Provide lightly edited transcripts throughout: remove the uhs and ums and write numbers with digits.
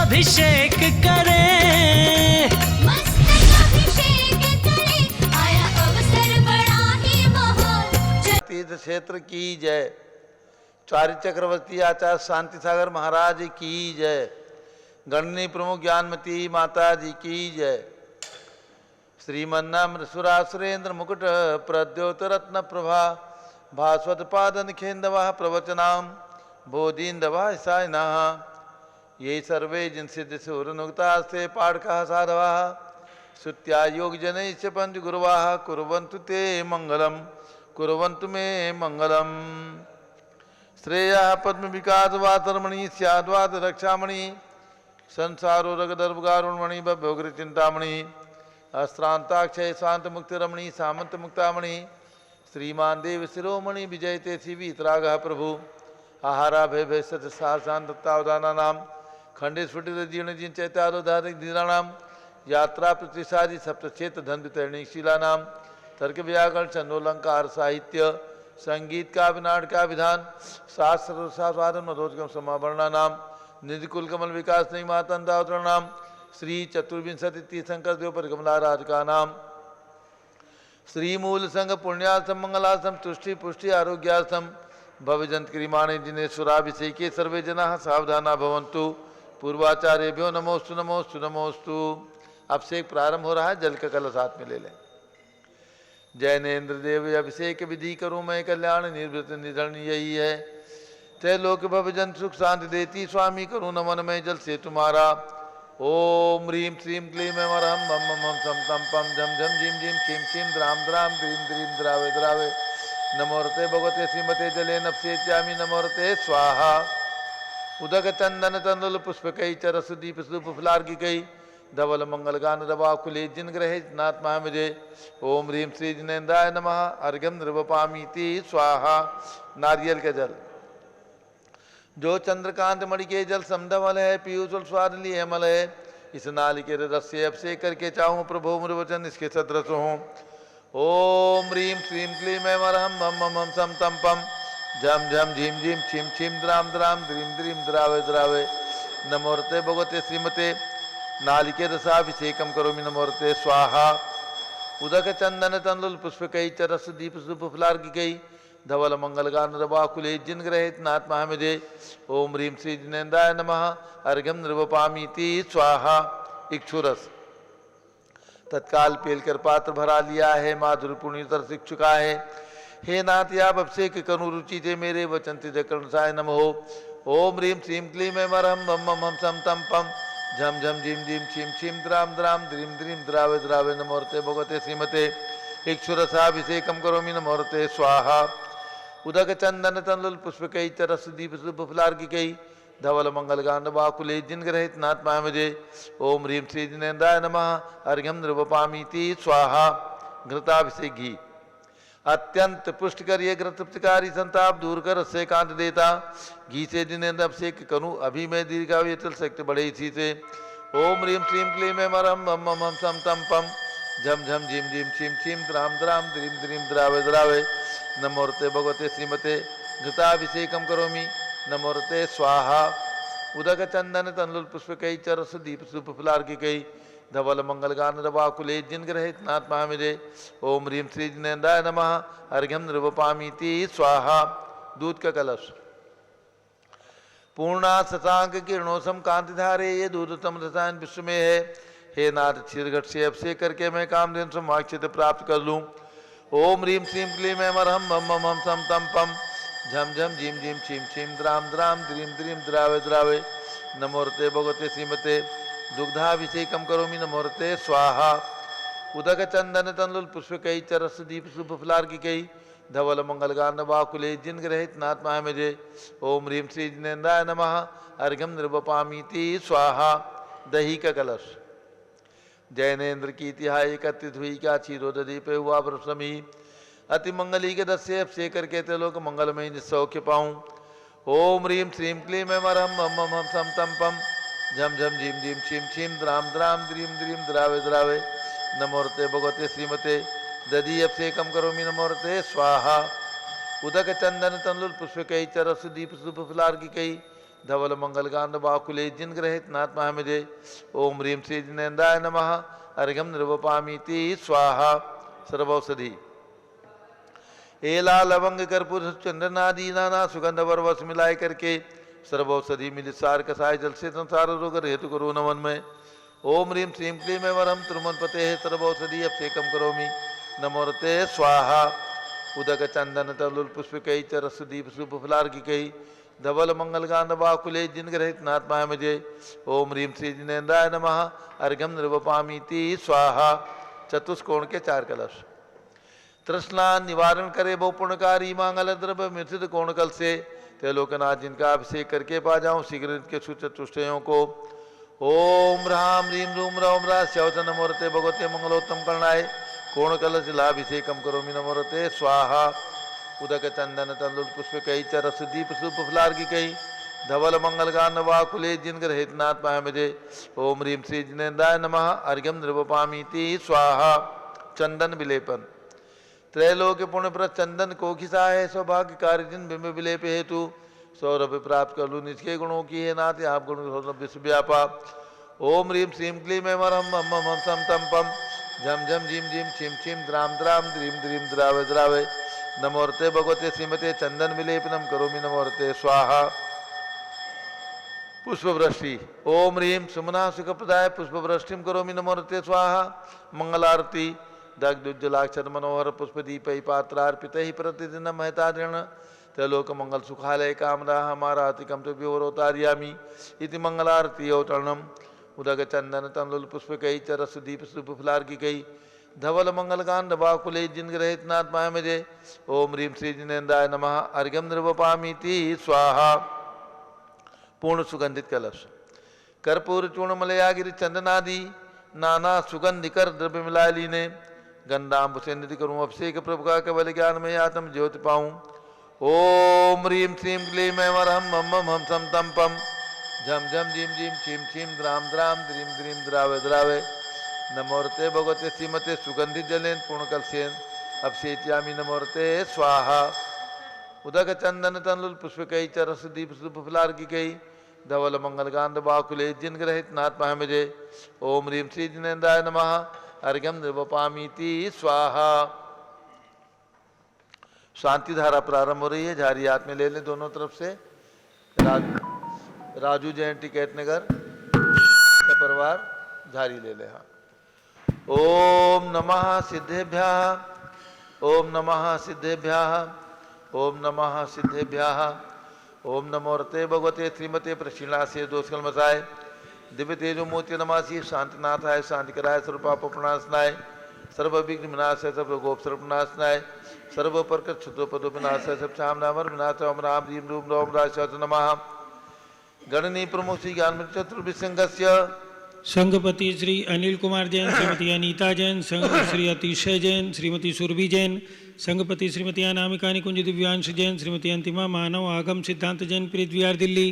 अभिषेक करें, मस्तक अभिषेक करें, आया अवसर बड़ा ही महान। तीर्थ क्षेत्र की जय। चार्य चक्रवर्ती आचार्य शांति सागर महाराज की जय। गणनी प्रमुख ज्ञानमती माता जी की जय। श्रीमन्नाम सुरासुरेंद्र मुकुट प्रद्योत रत्न प्रभा भास्वत पादन खेन्दवा प्रवचनाम बोधीन्दवा सायना ये सर्वे जिनसिद्ध सुरनुक्तास्ते पाठका साधवा श्रुत्या योग जनैश्च पंच गुरुवा कुर्वन्तु ते मंगलम कुर्वन्तु मे मंगलम। श्रेया पद्म विकास वातरमणि स्याद्वाद रक्षामणि संसारो रगदर्भगारुणमणि भव्योग्र चिंतामणि अस्त्रांताक्षय शांत मुक्तिरमणि सामंत मुक्तामणि श्रीमान देव शिरोमणि विजयते शिवीतराग प्रभु आहारा भय भय सत शांतवदाना नाम खंडे स्फुटित जीर्ण जिन चैत्यारोधारिक धीराणाम यात्रा प्रतिसारी सप्तक्षेत्र धन्वितरणी शिला नाम तर्क व्याकरण चंदोलंकार साहित्य संगीत का नाटक का विधान शास्त्र शास्वादन मधोदगम समावरणा नाम निधि कुल कमल विकास नहीं मातंदावतरण नाम श्री चतुर्विंशति तीर्थंकर देव पर कमलाराज का नाम श्री मूल संघ पुण्यार्थम मंगलार्थम तुष्टि पुष्टि आरोग्यार्थम भवजंत क्रिमाणे जिन्हें सुराभिषेके सर्वे जना सावधाना भवंतु पूर्वाचार्यभ्यो नमोस्तु नमोस्तु नमोस्तु। अब से प्रारंभ हो रहा है, जल का कलश हाथ में ले लें। जैनेन्द्र देव अभिषेक विधि करूँ मैं कल्याण निर्वृत निधन यही है त्रैलोक भवजन सुख शांति देती स्वामी करूँ नमन में जल से तुम्हारा। ओम ह्रीम श्रीम क्लीम मरहम मम मम सम तम पम झम झम झिम झिम छिम छिम द्राम द्राम द्रीम द्रीम द्रावे द्रावे नमोरते भगवते श्रीमते जले नपसे त्यामी नमोरते स्वाहा। उदक चंदन तंदुल पुष्प कई चरस दीप सुप फुलार की कई धवल मंगल गान रवा कुले जिन ग्रहे नाथ महामजे। ओम ह्रीम श्री जिनेन्द्राय नमः अर्घ्यम निर्वपामीति स्वाहा। नारियल का जल जो चंद्रकांत मणि के जल समधवल है पीयूष स्वाद लिए अमल है इस नाली के रस से अभिषेक करके चाहूँ प्रभु मुरवचन इसके सदृश हूँ। ओम ह्रीम श्रीम क्लीम मरहम मम मम सम तम पम झम झम झिम झिम छिम छिम द्राम द्राम द्रीम द्रीम द्रावे द्रावे नमोरते भगवते श्रीमते नालिके रसाभिषेकम करोमि नमोरते स्वाहा। उदक चंदन तंदुल पुष्प कई चरस दीप सुप फुलार की कई धवल मंगल गान रवाकुले जिन ग्रहित नाथ महामजे। ओम ह्रीम श्री जिनेन्द्राय नमः अर्घ्यम निर्वपामीति स्वाहा। इक्षुरस तत्काल पेलकर पात्र भरा लिया है माधुर पुण्य तरस चुका है हे नाथ आप अभिषेक कनु रुचि थे मेरे वचन ते कर्णसाय नमो। ओम ह्रीम श्रीम क्लीम मरहम मम मम सम तम पम झम झम झिम झिम छिम छिम द्राम द्राम द्रीम द्रीम द्रावे द्रावे नमोरते भगवते श्रीमते इक्षुरसाभिषेकम करोमि नमोरते स्वाहा। उदक चंदन तंदुल पुष्प कई चरस दीप सुप फुलार की कई धवल मंगल गान वाकुले जिन ग्रहित नाथ महामजे। ओम ह्रीम श्री जिनेन्द्राय नमः अर्घ्यम निर्वपामीति स्वाहा। घृताभिषेक घी अत्यंत पुष्ट कर ये घृतकारी संताप दूर कर से कांत देता घी से जिनेन्द्र अभिषेक करूँ अभी मैं दीर्घायु चल सकते बड़े इसी से। ओम ह्रीम श्रीम क्लीम मरम मम मम सम तम पम झम झम झिम झिम छिम छिम द्राम द्राम द्रीम द्रीम द्रावे द्रावे नमोरते भगवते श्रीमते घृताभिषेकम करोमि नमोरते स्वाहा। उदक चंदन तंदुल पुष्प कई चरस दीप सुप फुलार की कई धवल मंगल गान रवाकुले जिन ग्रहित नाथ महामजे। ओम ह्रीम श्री जिनेन्द्राय नमः अर्घ्यम निर्वपामीति स्वाहा। दूध का कलश पूर्णा शशांक किरणोसम कांति धारे ये दूधतम रसायन विश्व में है हे नाथ क्षीरघट से अभिषेक करके मैं कामधेनु समाक्षित प्राप्त कर लूँ। ओम ह्रीम श्रीम क्लीम मरहम मम मम सम तम पम झम झम झिम झिम छिम छिम द्राम द्राम द्रीम द्रीम द्रावे द्रावे नमोरते भगवते श्रीमते दुग्धाभिषेकम करोमि नमोरते स्वाहा। उदक चंदन तंदुल पुष्प कई चरस दीप सुप फुलार की कई धवल मंगल गान वाकुले जिन ग्रहित नाथ महामजे। ओम ह्रीम श्री जिनेन्द्राय नमः अर्घ्यम निर्वपामीति स्वाहा। दही का कलश जैनेन्द्र की तिहाई एकत्रित हुई क्या क्षीरोदीप हुआ प्रसमी अति मंगली के दस्य अभिषेक करके त्रिलोक मंगलमय सौख्य पाऊँ। ओम ह्रीम श्रीम क्लीम मरहम मम मम सम तम पम झम झम झिम झिम छिम छिम द्राम द्राम द्रीम द्रीम द्रावे द्रावे नमोरते भगवते श्रीमते दधी अभिषेकम करोमि नमोरते स्वाहा। उदक चंदन तंदुल पुष्प कई चरस दीप सुप फुलार की कई धवल मंगल गांध बाकुले जिन ग्रहित नात्मा मुझे ओम ह्रीं श्री जिनेन्द्राय नमः अर्घ्यम निर्वपामीति स्वाहा सर्वौषधि एला लवंग कर्पूर चंदन आदि नाना सुगंध वर वस मिलाए करके सर्वौषधि मिलित सार कसाय जल से संसार रोग हेतु करो नमन में ओम ह्रीं श्रीं क्लीं में वरम त्रिमुनपते सर्वौषधि अभिषेकम करोमि नमोरते स्वाहा उदक चंदन तरुल पुष्प कई चरस दीप सुप फलार्घि कई धवल मंगल गांध बाकुले जिन ग्रहित नात्मा मुझे ओम ह्रीं श्री जिनेन्द्राय नमः अर्घ्यम निर्वपामीति स्वाहा चतुष्कोण के 4 कलश तृष्णा निवारण करे वो पुण्यकारी मांगल द्रव्य मिश्रित कोण कल से त्रिलोकनाथ जिनका अभिषेक करके पा जाऊं शीघ्र के सुचतुष्टयों को ओम ह्रां ह्रीं रूम रौम रा श्यवचन नमोरते भगवते मंगलोत्तम करणाय कोण कलश लाभिषेकम करोमि नमोरते स्वाहा उदक चंदन तंदुल पुष्प कई चरस दीप सुप फलार्घि कई धवल मंगल गान वाकुले जिन ग्रहित नाथ पाए मुझे ओम ह्रीं श्री जिनेन्द्राय नमः अर्घ्यम निर्वपामीति स्वाहा चंदन विलेपन त्रैलोक्य पुण्य प्रद चंदन को खिसा है सौभाग्य कार्य जिन बिंब विलेप हेतु सौरभ प्राप्त कर लू निष्के गुणों की है नाथ आप गुण विश्व व्यापा ओम ह्रीं श्रीं क्लीं में वरम मम मम सम तम पम झम झम झिम झिम छिम छिम द्राम द्राम द्रीम द्रीम द्रावे द्रावे नमोरते भगवते श्रीमते चंदन विलेपनम करोमि नमोरते स्वाहा पुष्पवृष्टि ओम ह्रीं सुमना सुखप्रदाय पुष्पवृष्टिम करोमि नमोरते स्वाहा मंगलारती दग्धुज्जलाक्षर मनोहर पुष्पदीप पात्रार्पित ही प्रतिदिन महतादृण त्रैलोक मंगल सुखालय कामरा हमारा अतिकम तो व्योरोतार्यामी इति मंगलारती अवतरणम उदक चंदन तंदुल पुष्प कई चरस दीप सुप फलार्घि कई धवल मंगल गांध बाकुले जिन ग्रहित नाथ माय मुझे ओम ह्रीं श्री जिनेन्द्राय नमः अर्घ्यम निर्वपामीति स्वाहा पूर्ण सुगंधित कलश कर्पूर चूर्ण मलयागिरि चंदनादि नाना सुगंधिकर द्रव्य मिलाए लीने गंधाम्ब से निधि करूँ अभिषेक प्रभु का केवल ज्ञान में आत्म ज्योति पाऊँ ओम ह्रीं श्रीं क्लीं मैं वरहम मम मम हम सम तम पम झम झम झिम झिम छिम छिम द्राम द्राम द्रीम द्रीम द्रावे द्रावे नमोरते भगवते श्रीमते सुगंधित जलेन पूर्णकल सेन अभिषेच्यामि नमोरते स्वाहा उदक चंदन तंदुल पुष्प कई चरस दीप सुप फलार्घि कई धवल मंगल गांध बाकुले जिन ग्रहित नाथ पाए मुझे ओम ह्रीं श्री जिनेन्द्राय नमः अर्घ्यम निर्वपामीति स्वाहा शांति धारा प्रारंभ हो रही है झारी हाथ में ले लें दोनों तरफ से राजू जैन टिकैत नगर परिवार झारी ले ले हाँ ओम नमः सिद्धेभ्यः ओम नमः सिद्धेभ्यः ओम नमः सिद्धेभ्यः ओम नमोरते भगवते श्रीमते प्रशीला से दोषकल मसाय दिव्य तेजो मोत्य नमासी शांतिनाथाय शांति कराय सर्व पाप प्रणाशनाय सर्व विघ्न विनाशाय सर्व गोप सर्व विनाशनाय सर्व प्रकट क्षुद्रोपदो विनाशाय सब श्याम नामर विनाश ओम राम ह्रीं रूम रोम राज नमः गणनी प्रमुख श्री ज्ञान चतुर्विसंगस्य संघपति श्री अनिल कुमार जैन, श्रीमती अनीता जैन, संघ श्री अतिशय जैन, श्रीमती सुरभि जैन, संघपति श्रीमती अनामिका निकुंज दिव्यांश जैन, श्रीमती अंतिमा मानव आगम सिद्धांत जैन प्रीत विहार दिल्ली,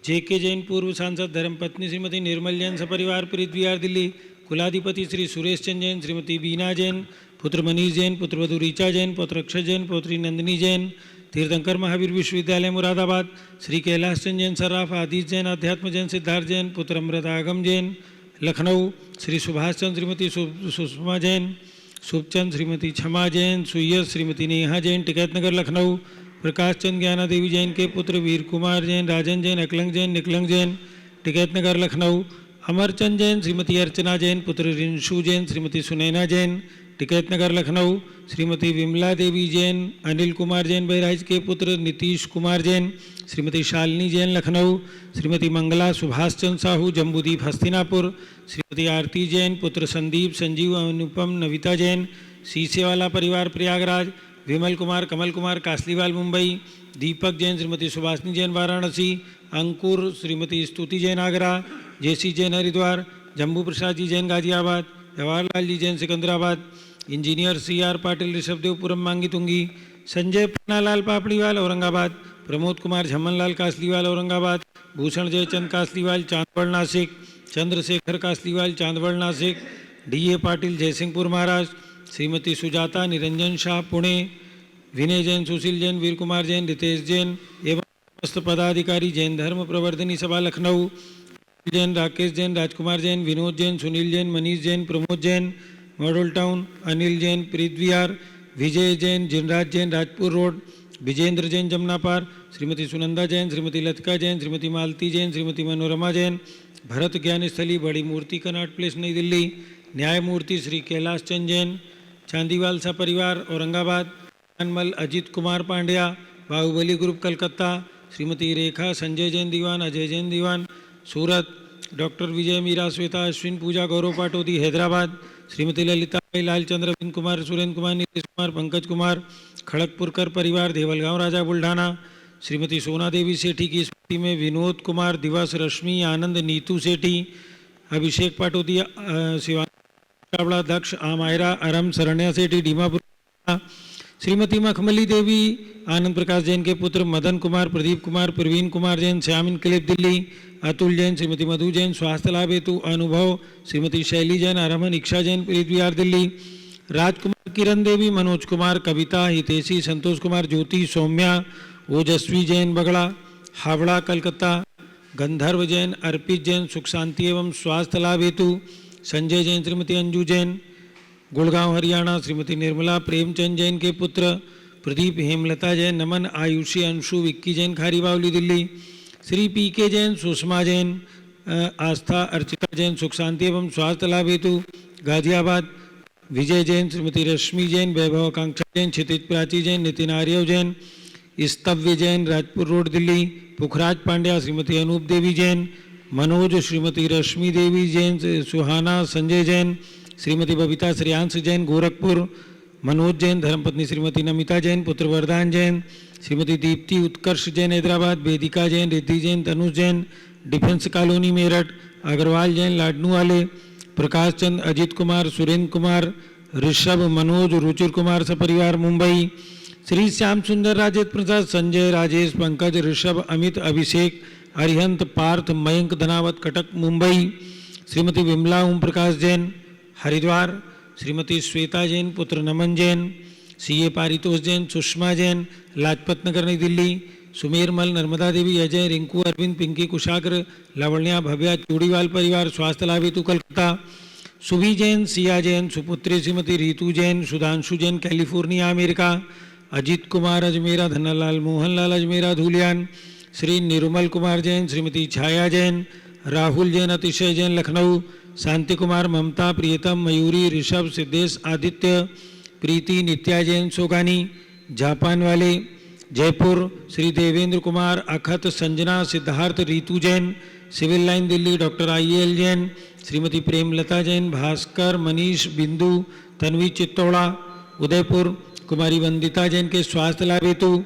जेके जैन पूर्व सांसद धर्मपत्नी श्रीमती निर्मल जैन सपरिवार प्रीत विहार दिल्ली, कुलाधिपति श्री सुरेश चंद जैन, श्रीमती बीना जैन, पुत्र मनीष जैन, पुत्रवधु ऋचा जैन, पौत्र अक्षय जैन, पौत्री नंदिनी जैन, तीर्थंकर महावीर विश्वविद्यालय मुरादाबाद, श्री कैलाश चंद जैन सर्राफ, आदिश जैन, अध्यात्म जैन, सिद्धार्थ जैन, पुत्र अमृत आगम जैन, लखनऊ, श्री सुभाष चंद, श्रीमती सुषमा जैन, शुभचंद, श्रीमती क्षमा जैन, सुयस, श्रीमती नेहा जैन, टिकैत नगर लखनऊ, प्रकाश चंद ज्ञाना देवी जैन के पुत्र वीर कुमार जैन, राजन जैन, अकलंग जैन, निकलंग जैन, टिकैत नगर लखनऊ, अमरचंद जैन, श्रीमती अर्चना जैन, पुत्र रिंशु जैन, श्रीमती सुनैना जैन, टिकैत नगर लखनऊ, श्रीमती विमला देवी जैन, अनिल कुमार जैन बहराइच के पुत्र नीतीश कुमार जैन, श्रीमती शालिनी जैन लखनऊ, श्रीमती मंगला सुभाष चंद साहू जम्बूदीप हस्तिनापुर, श्रीमती आरती जैन, पुत्र संदीप, संजीव, अनुपम, नविता जैन, सीसेवाला परिवार प्रयागराज, विमल कुमार, कमल कुमार कासलीवाल मुंबई, दीपक जैन, श्रीमती सुभाषनी जैन वाराणसी, अंकुर, श्रीमती स्तुति जैन आगरा, जेसी जैन हरिद्वार, जम्बू प्रसाद जी जैन गाजियाबाद, जवाहरलाल जी जैन सिकंदराबाद, इंजीनियर CR पाटिल ऋषभदेवपुरम मांगी तुंगी, संजय पन्नालाल पापड़ीवाल औरंगाबाद, प्रमोद कुमार झम्मनलाल कासलीवाल औरंगाबाद, भूषण जयचंद कासलीवाल चांदवड़ नासिक, चंद्रशेखर कासलीवाल चांदवड़ नासिक, DA पाटिल जयसिंहपुर महाराष्ट्र, श्रीमती सुजाता निरंजन शाह पुणे, विनय जैन, सुशील जैन, वीर कुमार जैन, रितेश जैन एवं समस्त पदाधिकारी, जैन धर्म प्रवर्धनी सभा लखनऊ, जैन, राकेश जैन, राजकुमार जैन, विनोद जैन, सुनील जैन, मनीष जैन, प्रमोद जैन, मॉडल टाउन, अनिल जैन, प्रीत विहार, विजय जैन, जिनराज जैन, राजपुर रोड, विजेंद्र जैन, जमनापार, श्रीमती सुनंदा जैन, श्रीमती लतिका जैन, श्रीमती मालती जैन, श्रीमती मनोरमा जैन, भरत ज्ञान स्थली, बड़ी मूर्ति, कनॉट प्लेस, नई दिल्ली, न्यायमूर्ति श्री कैलाश चंद जैन, चांदीवाल सा परिवार, औरंगाबाद, अनमल अजीत कुमार पांड्या, बाहुबली ग्रुप, कलकत्ता, श्रीमती रेखा संजय जैन दीवान, अजय जैन दीवान, सूरत, डॉक्टर विजय मीरा श्वेता अश्विन पूजा गौरव पाटोदी, हैदराबाद, श्रीमती ललिता लालचंद्र, अरविंद कुमार, सुरेंद्र कुमार, नीतीश कुमार, पंकज कुमार, खड़गपुरकर परिवार, देवलगांव राजा बुल्ढाना, श्रीमती सोना देवी सेठी की स्मृति में विनोद कुमार, दिवस, रश्मि, आनंद, नीतू सेठी, अभिषेक पाटोदी, शिवांगी चावड़ा, दक्ष, आमायरा, अरम, शरण्या सेठी, डीमापुर, श्रीमती मखमली देवी, आनंद प्रकाश जैन के पुत्र मदन कुमार, प्रदीप कुमार, प्रवीण कुमार जैन, श्याम इनकलेब दिल्ली, अतुल जैन, श्रीमती मधु जैन, स्वास्थ्य लाभ हेतु अनुभव, श्रीमती शैली जैन, अरमन, इक्षा जैन, प्रीत विहार दिल्ली, राजकुमार, किरण देवी, मनोज कुमार, कविता, हितेशी, संतोष कुमार, ज्योति, सौम्या, ओजस्वी जैन, बगड़ा, हावड़ा, कलकत्ता, गंधर्व जैन, अर्पित जैन, सुख शांति एवं स्वास्थ्य लाभ हेतु संजय जैन, श्रीमती अंजू जैन, गुड़गांव हरियाणा, श्रीमती निर्मला प्रेमचंद जैन के पुत्र प्रदीप, हेमलता जैन, नमन, आयुषी, अंशु, विक्की जैन, खारी बावली दिल्ली, श्री पी के जैन, सुषमा जैन, आस्था, अर्चिता जैन, सुख शांति एवं स्वास्थ्य लाभ हेतु गाजियाबाद, विजय जैन, श्रीमती रश्मि जैन, वैभव आकांक्षा जैन, क्षितिज प्राची जैन, नितिन आर्यव जैन, स्तव्य जैन, राजपुर रोड दिल्ली, पुखराज पांड्या, श्रीमती अनूप देवी जैन, मनोज, श्रीमती रश्मि देवी जैन, सुहाना, संजय जैन, श्रीमती बबीता श्रेयांश जैन, गोरखपुर, मनोज जैन, धर्मपत्नी श्रीमती नमिता जैन, पुत्र वरदान जैन, श्रीमती दीप्ति उत्कर्ष जैन, हैदराबाद, वेदिका जैन, रिद्धि जैन, तनुज जैन, डिफेंस कॉलोनी मेरठ, अग्रवाल जैन, लाडनू वाले, प्रकाश चंद, अजीत कुमार, सुरेंद्र कुमार, ऋषभ, मनोज, रुचिर कुमार सपरिवार, मुंबई, श्री श्याम सुंदर, राजेश प्रसाद, संजय, राजेश, पंकज, ऋषभ, अमित, अभिषेक, अरिहंत, पार्थ, मयंक, धनावत, कटक, मुंबई, श्रीमती विमला ओम प्रकाश जैन, हरिद्वार, श्रीमती श्वेता जैन, पुत्र नमन जैन, सीए पारितोष जैन, सुषमा जैन, लाजपत नगर, नई दिल्ली, सुमेरमल, नर्मदा देवी, अजय, रिंकू, अरविंद, पिंकी, कुशाग्र, लावण्या, भव्या, चूड़ीवाल परिवार, स्वास्थ्य लाभ हेतु कलकत्ता, सुभी जैन, सिया जैन, सुपुत्री Shrimati Ritu Jain, Sudhanshu Jain, California, America, Ajit Kumar Ajmera, Dhanlal Mohanlal Ajmera, Dhuliyan, Shri Nirmal Kumar Jain, Shrimati Chhaya Jain, Rahul Jain, Atishay Jain, Lucknow, Shanti Kumar, Mamta, Priyatam, Mayuri, Rishabh, Siddhesh, Aditya, Preeti, Nitya Jain, Sogani, Japan वाले, Jaipur, Shri Devendra Kumar, Akhat, Sanjana, Siddharth, Ritu Jain, civil line Delhi, doctor IL Jain, Shrimati Premlata Jain, Bhaskar, Manish, बिंदु, तन्वी चित्तौड़ा, उदयपुर, कुमारी वंदिता जैन के स्वास्थ्य लाभ हेतु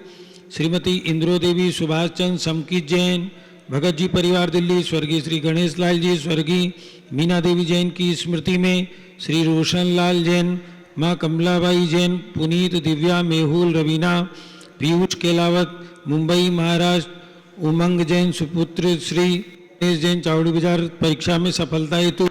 श्रीमती इंद्रो देवी, सुभाष चंद, समकित जैन, भगत जी परिवार दिल्ली, स्वर्गीय श्री गणेश लाल जी, स्वर्गीय मीना देवी जैन की स्मृति में श्री रोशन लाल जैन, माँ कमलाबाई जैन, पुनीत, दिव्या, मेहुल, रवीना, पीयूष केलावत, मुंबई, महाराष्ट्र, उमंग जैन, सुपुत्र श्री गणेश जैन, चावड़ी बाजार, परीक्षा में सफलता हेतु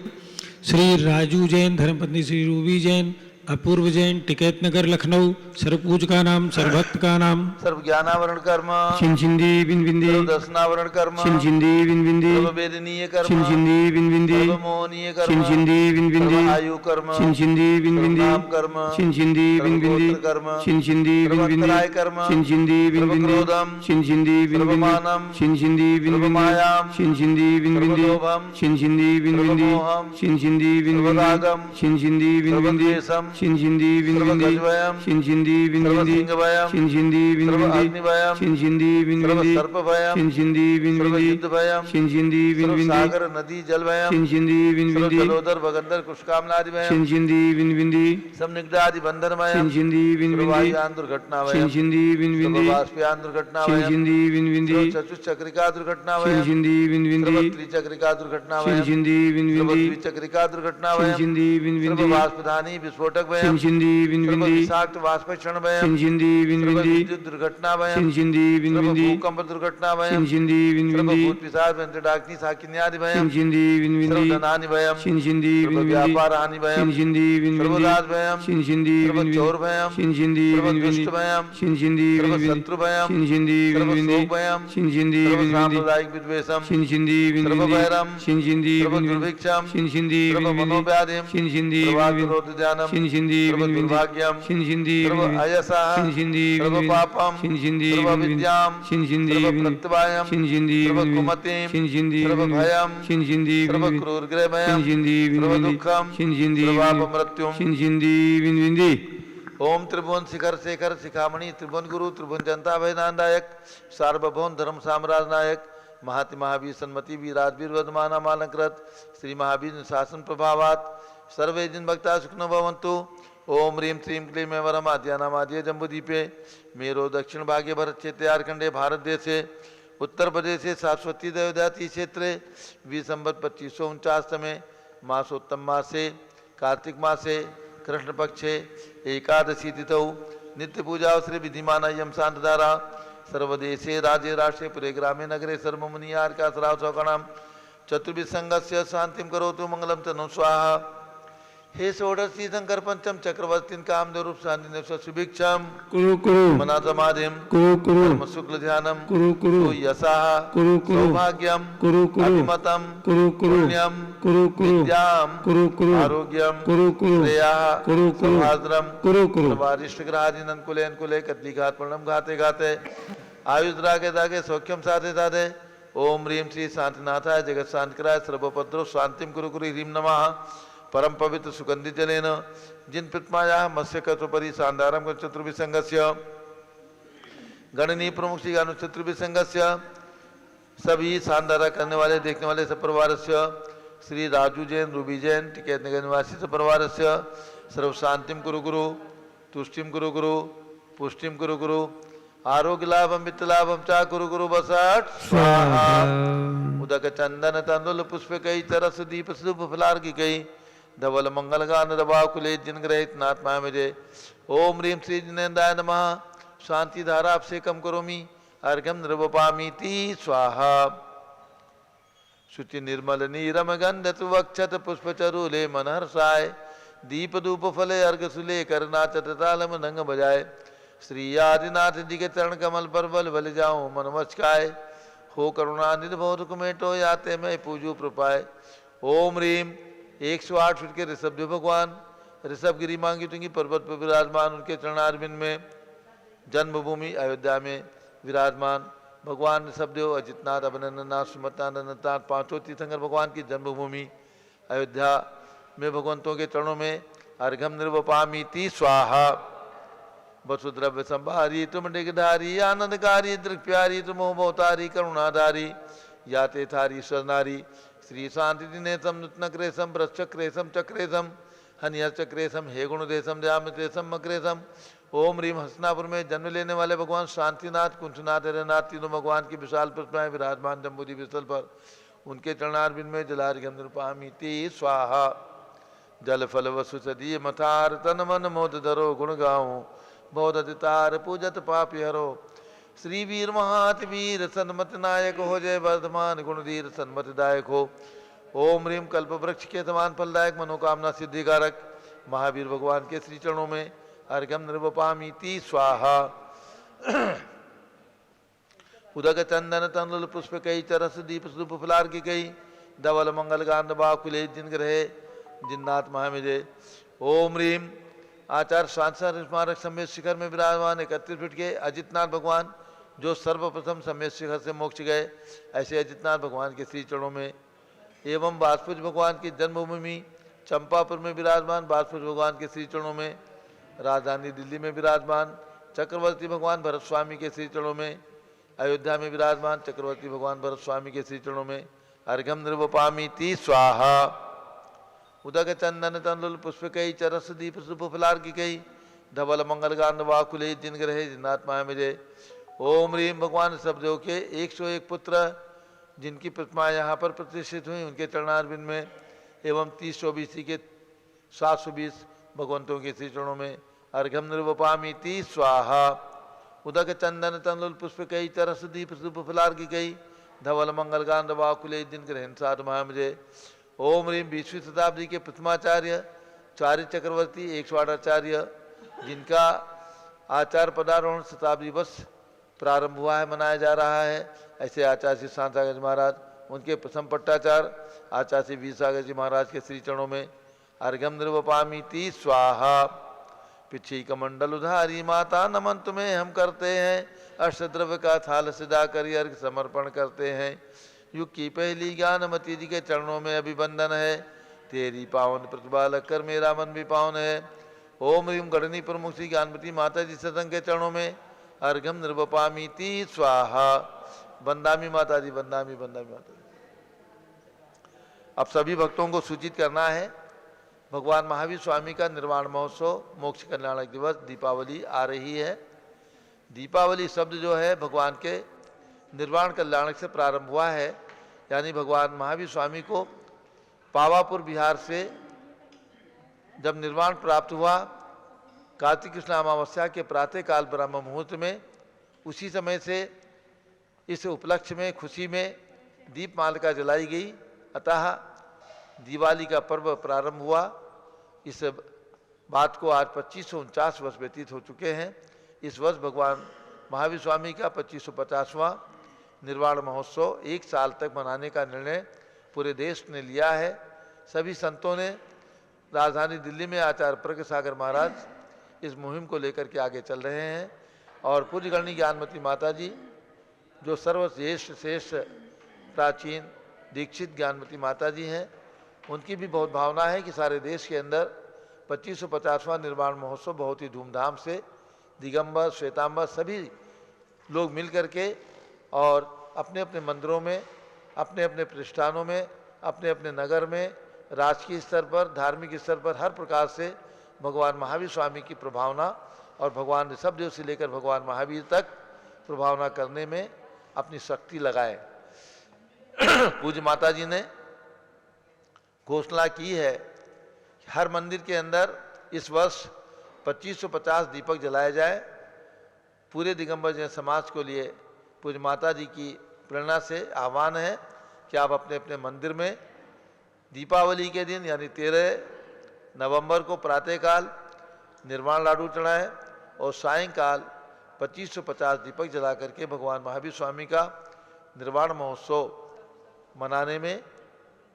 श्री राजू जैन, धर्मपत्नी श्री रूबी जैन, अपूर्व जैन, टिकैत नगर, लखनऊ, सर्वपूज का नाम, सर्वभक्त का नाम, सर्व ज्ञानावरण कर्म, छिंदी बिंदी, सर्व दर्शनावरण कर्म, छिंदी बिंदी, सर्व वेदनीय कर्म, छिंदी बिंदी, सर्व मोहनीय कर्म, छिंदी बिंदी, सर्व आयु कर्म, छिंदी बिंदी, नाम कर्म, छिंदी बिंदी, सर्व कर्म, छिंदी सर्व बिंदी, अन्तराय कर्म, छिंदी सर्व बिंदी, क्रोधम, छिंदी सर्व बिंदी, मानम, छिंदी सर्व बिंदी, मायाम, छिंदी बिंदी, सर्व लोभम, छिंदी बिंदी, सर्व मोहम, छिंदी सर्व बिंदी, रागम, छिंदी सर्व बिंदी, द्वेषम, छिंदी सर्व बिंदी, गजवयम, छिंदी सर्व बिंदी, सिंहवयम, छिंदी सर्व बिंदी, अग्निवयम, छिंदी सर्व बिंदी, सर्पभयम, छिंदी सर्व बिंदी, युद्धभयम, छिंदी सर्व बिंदी, सागर नदी जलभयम, छिंदी सर्व बिंदी, जलोदर भगंदर कुशकामलादिभयम, छिंदी बिंदी, समनिग्धादि बंधनमयम, छिंदी सर्व बिंदी, वायुयान दुर्घटनावयम, छिंदी सर्व बिंदी, बाष्पयान दुर्घटनावयम, छिंदी बिंदी, सर्व चतुश्चक्रिका दुर्घटनावयम, छिंदी सर्व बिंदी, त्रिचक्रिका दुर्घटनावयम, छिंदी सर्व बिंदी, द्विचक्रिका दुर्घटनावयम, छिंदी सर्व बिंदी, बाष्पधानी विस्फोटक भयानक भयम सिंचिंदी विन सर्व विंदी विषाक्त वाष्पक्षण भयम सिंचिंदी विन सर्व विंदी विद्युत दुर्घटना भयम सिंचिंदी विन सर्व विंदी भूकंप दुर्घटना भयम सिंचिंदी विन सर्व विंदी भूत पिशाच डाकनी साकिन्यादि भयम सिंचिंदी विन सर्व विंदी धनानि भयम सिंचिंदी सर्व विन विंदी व्यापार हानि भयम सिंचिंदी विन सर्व विंदी दास भयम सिंचिंदी सर्व विन चोर विंदी भयम सिंचिंदी सर्व विन विंदी दुष्ट भयम सिंचिंदी सर्व विन विंदी शत्रु भयम सिंचिंदी विन सर्व विंदी शोक भयम सिंचिंदी सर्व विन विंदी सांप्रदायिक विद्वेषम सिंचिंदी विन सर्व विंदी वैरम सिंचिंदी सर्व विन विंदी दुर्भिक्षम सिंचिंदी सर्व विन विंदी मनोव्याधिम सिंचिंदी सर्व विन विंदी क्रोध ध्यानम सिंचिंदी सर्व विन विंदी दुर्भाग्यम सिंचिंदी सर्व विन विंदी अयसः सिंचिंदी विन सर्व विंदी पापम सिंचिंदी सर्व विन विंदी विद्याम सिंचिंदी सर्व विन प्रत्यवायम सिंचिंदी सर्व विन विंदी कुमतिम सिंचिंदी सर्व विन विंदी भयम सिंचिंदी विन सर्व विंदी क्रूर गृह भयम सिंचिंदी विन सर्व विंदी दुःखम सिंचिंदी सर्व विन अपमृत्युम सिंचिंदी विन विंदी ओम त्रिभुवन शिखर शेखर शिखामणि त्रिभुवन गुरु त्रिभुवन जनता भयनादायक सार्वभौम धर्म साम्राज्य नायक महाति महावीर सन्मति वीर राजवीर वर्धमाना मालंकृत श्री महावीर शासन प्रभावात सर्वे जिन भक्ता सुखनो भवन्तु ओम ह्रीं श्रीं क्लीं वरम आद्यानामाद्य जम्बूदीपे मेरो दक्षिण भागे भरत क्षेत्रे झारखंडे भारत देशे उत्तर प्रदेशे सरस्वती देवदाती क्षेत्रे विसंवत 2549 में मासोत्तम मासे कार्तिक मासे कृष्ण पक्षे एकादशी तिथौ नित्य पूजा श्री विधिमान यम शांतधारा सर्वदेशे राज्य राष्ट्रे पुरे ग्रामे नगरे सर्वमुनियार का सराव सौकणाम चतुर्भिः संघस्य शांतिम करोतु मंगलम तनु स्वाहा हे षोडशी शंकर पंचम चक्रवर्ती कामदेव रूप शांति सुभिक्षम कुरु कुरु मना समाधिम कुरु कुरु कर्म शुक्ल ध्यानम कुरु कुरु यशः कुरु कुरु सौभाग्यम कुरु कुरु अभिमतम कुरु कुरु पुण्यम कुरु कुरु विद्याम कुरु कुरु आरोग्यम कुरु कुरु श्रेयः कुरु कुरु सौभाद्रम कुरु कुरु वारिष्ठ ग्रहादीन अनुकूले अनुकूले कत्ली घात प्रणम घाते घाते आयुष रागे दागे सौख्यम साधे साधे ओम ह्रीं श्री शांतिनाथाय जगत शांतिकराय सर्वपद्रो शांतिम कुरु कुरु ह्रीं नमः परम पवित्र सुगंधि जलेन जिन प्रतिमाया मत्स्य कत्रोपरि शांदारम चतुर्भिसंगस्य गणनीय प्रमुख श्री गानु चतुर्भिसंगस्य सभी शानदारा करने वाले देखने वाले सपरिवार श्री राजू जैन रूबी जैन टिकैत नगर निवासी सपरिवार सर्व शांतिम कुरु गुरु तुष्टिम कुरु गुरु पुष्टिम कुरु गुरु आरोग्य लाभम वित्त लाभम चा कुरु गुरु बसठ स्वाहा उदक चंदन तंदुल पुष्प कई तरस दीप शुभ फलार की कई धवल मंगल गान दबाव कुले जिन ग्रहित नात्मा मेरे ओम ह्रीं श्री जिनेन्द्राय नमः शांति धारा आपसे कम करोमि अर्घ्यम नृवपामीति स्वाहा शुचि निर्मल नीरम गंध वक्षत पुष्प चरुले मनहर्षाय दीप धूप फले अर्घ सुले करनाचत तालम नंग बजाय श्री आदिनाथ जी के चरण कमल पर बल बल जाऊं मन मचकाय हो करुणा निधबोध कुमेटो याते मैं पूजू प्रपाय ओम ह्रीं 108 फीट के ऋषभ देव भगवान ऋषभ गिरी मांगी टुंगी पर्वत पर विराजमान उनके चरणारविंद में जन्मभूमि अयोध्या में विराजमान भगवान ऋषभदेव अजितनाथ अभिनंदननाथ सुमतनाथ अनंतनाथ पांचों तीर्थंकर भगवान की जन्मभूमि अयोध्या में भगवंतों के चरणों में अर्घम निर्वपामीति स्वाहा वसुद्रव्य संभारी तुम डिगधारी आनंदकारी दृक् प्यारी तुम भवतारी करुणाधारी याते थारी स्वनारी श्री शांति दिनेशम नूतनक्रेशम वृक्षक्रेशम चक्रेशम हनियचक्रेशम हे गुणदेशम दयामितेशम मक्रेशम ओम ह्रीं हसनापुर में जन्म लेने वाले भगवान शांतिनाथ कुंठनाथ हरनाथ तीनों भगवान की विशाल प्रतिमाएं विराजमान जम्बूद्वीप स्थल पर उनके चरणारविंद में जलार्घ्यम नृपामीति स्वाहा जल फल वसु सदीय मथार तन मन मोद धरो गुण गाऊं बहुत अधितार पूजत पापी हरो श्री वीर महात वीर सन्मत नायक हो जय वर्धमान गुणधीर सन्मत दायक हो ओम ह्रीं कल्प वृक्ष के समान फलदायक मनोकामना सिद्धिकारक महावीर भगवान के श्री चरणों में अर्घ्यम निर्वपामीति स्वाहा उदक चंदन तंदुल पुष्प कई चरस दीप सुप फलार की कई धवल मंगल गांध बाकुले जिन ग्रहे जिन्नाथ महामिजे ओम ह्रीं आचार्य सांसद स्मारक समेत शिखर में विराजमान 31 फीट के अजितनाथ भगवान जो सर्वप्रथम समेत शिखर से मोक्ष गए ऐसे अजितनाथ भगवान के श्री चरणों में एवं बासपुज भगवान की जन्मभूमि चंपापुर में विराजमान बासपुज भगवान के श्री चरणों में राजधानी दिल्ली में विराजमान चक्रवर्ती भगवान भरत स्वामी के श्री चरणों में अयोध्या में विराजमान चक्रवर्ती भगवान भरत स्वामी के श्री चरणों में अर्घ्यम निर्वपामीति स्वाहा उदक चंदन तंदुल पुष्प कई चरस दीप सुप फलार की कई धवल मंगल गांध वाकुले जिन ग्रहे जिन्नात्मा मेरे ओम ह्रीं भगवान ऋषभदेव के 101 पुत्र जिनकी प्रतिमा यहाँ पर प्रतिष्ठित हुई उनके चरणारविंद में एवं 30 BC के 720 भगवंतों के श्री चरणों में अर्घ्यम निर्वपामीति स्वाहा। उदक चंदन तंदुल पुष्प कई तरस दीप सुप फलार्घ्य कई धवल मंगल गांध वाकुले दिन ग्रहण साध महामजे। ओम ह्रीम 20वीं शताब्दी के प्रथमाचार्य चार्य चक्रवर्ती 108 आचार्य जिनका आचार पदारोहण शताब्दी वर्ष प्रारंभ हुआ है, मनाया जा रहा है, ऐसे आचार्य श्री शांतागर जी महाराज, उनके प्रथम पट्टाचार्य आचार्य श्री वीर सागर जी महाराज के श्री चरणों में अर्घ्यम निर्वपामीति स्वाहा। पिछी कमंडल उधारी माता नमन तुम्हें हम करते हैं, अष्टद्रव्य का थाल सजा कर अर्घ समर्पण करते हैं। युग की पहली ज्ञानमती जी के चरणों में अभिवंदन है, तेरी पावन प्रतिभा लगकर मेरा मन भी पावन है। ओम ह्रीम गढ़नी प्रमुख श्री ज्ञानमती माता जी सत्संग के चरणों में अर्घ्यम निर्वपामीति स्वाहा। बंदामी माता जी, बंदामी बंदामी माता जी। अब सभी भक्तों को सूचित करना है, भगवान महावीर स्वामी का निर्वाण महोत्सव मोक्ष कल्याणक दिवस दीपावली आ रही है। दीपावली शब्द जो है भगवान के निर्वाण कल्याणक से प्रारंभ हुआ है, यानी भगवान महावीर स्वामी को पावापुर बिहार से जब निर्वाण प्राप्त हुआ, कार्तिक कृष्ण अमावस्या के प्रातःकाल ब्रह्म मुहूर्त में, उसी समय से इस उपलक्ष्य में खुशी में दीपमालिका जलाई गई। अतः दिवाली का पर्व प्रारंभ हुआ। इस बात को आज 2549 वर्ष व्यतीत हो चुके हैं। इस वर्ष भगवान महावीर स्वामी का 2550वां निर्वाण महोत्सव 1 साल तक मनाने का निर्णय पूरे देश ने लिया है। सभी संतों ने, राजधानी दिल्ली में आचार्य प्रज्ञ सागर महाराज इस मुहिम को लेकर के आगे चल रहे हैं और पूज्य गणनी ज्ञानमती माता जी जो सर्वश्रेष्ठ श्रेष्ठ प्राचीन दीक्षित ज्ञानमती माता जी हैं, उनकी भी बहुत भावना है कि सारे देश के अंदर 2550वां निर्वाण महोत्सव बहुत ही धूमधाम से दिगंबर श्वेतांबर सभी लोग मिल करके और अपने अपने मंदिरों में, अपने अपने प्रतिष्ठानों में, अपने अपने नगर में, राजकीय स्तर पर, धार्मिक स्तर पर हर प्रकार से भगवान महावीर स्वामी की प्रभावना और भगवान ऋषभदेव से लेकर भगवान महावीर तक प्रभावना करने में अपनी शक्ति लगाए। पूज्य माता जी ने घोषणा की है कि हर मंदिर के अंदर इस वर्ष 2550 दीपक जलाए जाए। पूरे दिगंबर जैन समाज को लिए पूज्य माता जी की प्रेरणा से आह्वान है कि आप अपने अपने मंदिर में दीपावली के दिन यानी 13 नवंबर को प्रातःकाल निर्वाण लाडू चढ़ाएं और सायंकाल 2550 दीपक जला करके भगवान महावीर स्वामी का निर्वाण महोत्सव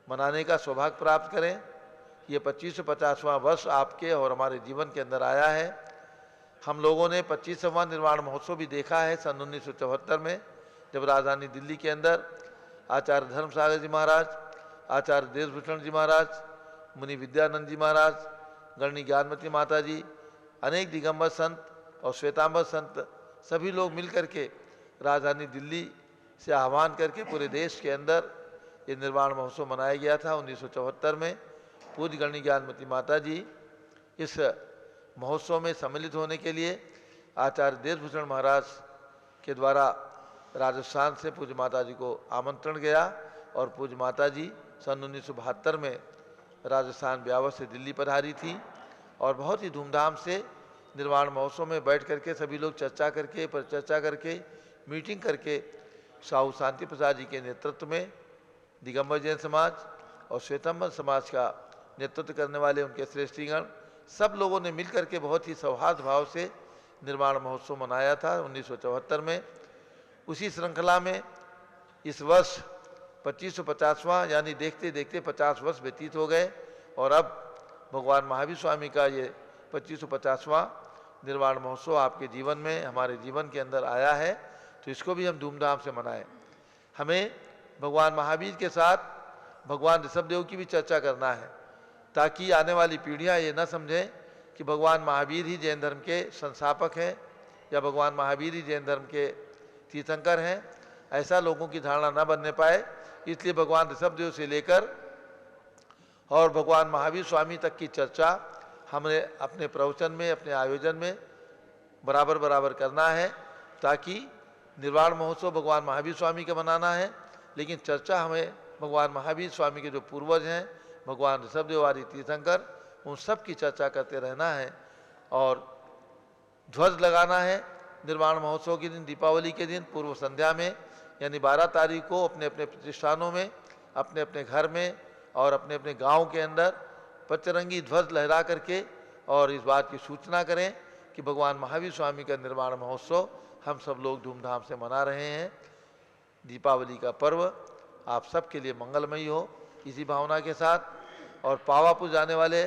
मनाने का सौभाग्य प्राप्त करें। ये 2550वां वर्ष आपके और हमारे जीवन के अंदर आया है। हम लोगों ने 25वां निर्वाण महोत्सव भी देखा है सन 1974 में, जब राजधानी दिल्ली के अंदर आचार्य धर्म सागर जी महाराज, आचार्य देशभूषण जी महाराज, मुनि विद्यानंद जी महाराज, गणनी ज्ञानमती माता जी, अनेक दिगंबर संत और श्वेतांबर संत सभी लोग मिल करके राजधानी दिल्ली से आह्वान करके पूरे देश के अंदर ये निर्वाण महोत्सव मनाया गया था 1974 में। पूज्य गणनी ज्ञानमती माता जी इस महोत्सव में सम्मिलित होने के लिए आचार्य देशभूषण महाराज के द्वारा राजस्थान से पूज्य माता जी को आमंत्रण गया और पूज्य माता जी सन 1972 में राजस्थान ब्यावर से दिल्ली पधारी थी और बहुत ही धूमधाम से निर्वाण महोत्सव में बैठ करके सभी लोग चर्चा करके मीटिंग करके साहू शांति प्रसाद जी के नेतृत्व में दिगंबर जैन समाज और श्वेतांबर समाज का नेतृत्व करने वाले उनके श्रेष्ठीगण सब लोगों ने मिलकर के बहुत ही सौहार्द भाव से निर्वाण महोत्सव मनाया था 1974 में। उसी श्रृंखला में इस वर्ष 2550वां यानी देखते देखते 50 वर्ष व्यतीत हो गए और अब भगवान महावीर स्वामी का ये 2550वां निर्वाण महोत्सव आपके जीवन में, हमारे जीवन के अंदर आया है, तो इसको भी हम धूमधाम से मनाएं। हमें भगवान महावीर के साथ भगवान ऋषभदेव की भी चर्चा करना है ताकि आने वाली पीढ़ियां ये न समझें कि भगवान महावीर ही जैन धर्म के संस्थापक हैं या भगवान महावीर ही जैन धर्म के तीर्थंकर हैं। ऐसा लोगों की धारणा न बनने पाए, इसलिए भगवान ऋषभदेव से लेकर और भगवान महावीर स्वामी तक की चर्चा हमने अपने प्रवचन में, अपने आयोजन में बराबर करना है ताकि निर्वाण महोत्सव भगवान महावीर स्वामी का मनाना है, लेकिन चर्चा हमें भगवान महावीर स्वामी के जो पूर्वज हैं भगवान ऋषभदेव आदि तीर्थंकर उन सब की चर्चा करते रहना है। और ध्वज लगाना है निर्वाण महोत्सव के दिन, दीपावली के दिन पूर्व संध्या में, यानी 12 तारीख को अपने अपने प्रतिष्ठानों में, अपने अपने घर में और अपने अपने गांव के अंदर पचरंगी ध्वज लहरा करके और इस बात की सूचना करें कि भगवान महावीर स्वामी का निर्वाण महोत्सव हम सब लोग धूमधाम से मना रहे हैं। दीपावली का पर्व आप सबके लिए मंगलमयी हो, इसी भावना के साथ। और पावापुर जाने वाले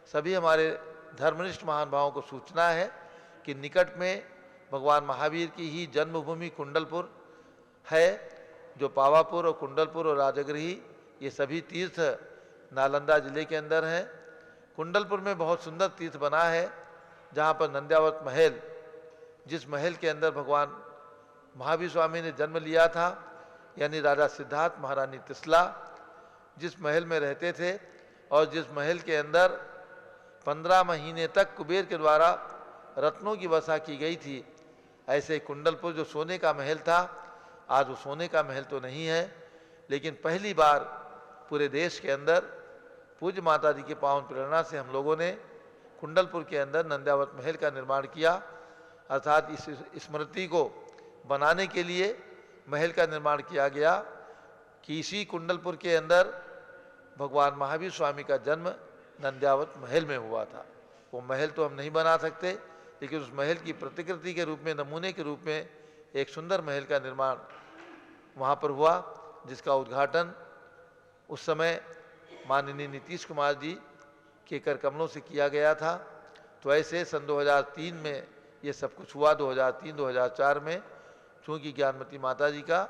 सभी हमारे धर्मनिष्ठ महान भावों को सूचना है कि निकट में भगवान महावीर की ही जन्मभूमि कुंडलपुर है, जो पावापुर और कुंडलपुर और राजगृही ये सभी तीर्थ नालंदा जिले के अंदर हैं। कुंडलपुर में बहुत सुंदर तीर्थ बना है, जहाँ पर नंद्यावत महल, जिस महल के अंदर भगवान महावीर स्वामी ने जन्म लिया था, यानी राजा सिद्धार्थ महारानी तिसला जिस महल में रहते थे और जिस महल के अंदर 15 महीने तक कुबेर के द्वारा रत्नों की वर्षा की गई थी, ऐसे कुंडलपुर जो सोने का महल था, आज वो सोने का महल तो नहीं है, लेकिन पहली बार पूरे देश के अंदर पूज्य माता जी की पावन प्रेरणा से हम लोगों ने कुंडलपुर के अंदर नंद्यावत महल का निर्माण किया। अर्थात इस स्मृति को बनाने के लिए महल का निर्माण किया गया कि इसी कुंडलपुर के अंदर भगवान महावीर स्वामी का जन्म नंद्यावत महल में हुआ था। वो महल तो हम नहीं बना सकते, लेकिन उस महल की प्रतिकृति के रूप में, नमूने के रूप में एक सुंदर महल का निर्माण वहाँ पर हुआ, जिसका उद्घाटन उस समय माननीय नीतीश कुमार जी के कर कमलों से किया गया था। तो ऐसे सन 2003 में ये सब कुछ हुआ। 2003-2004 में चूँकि ज्ञानमती माता जी का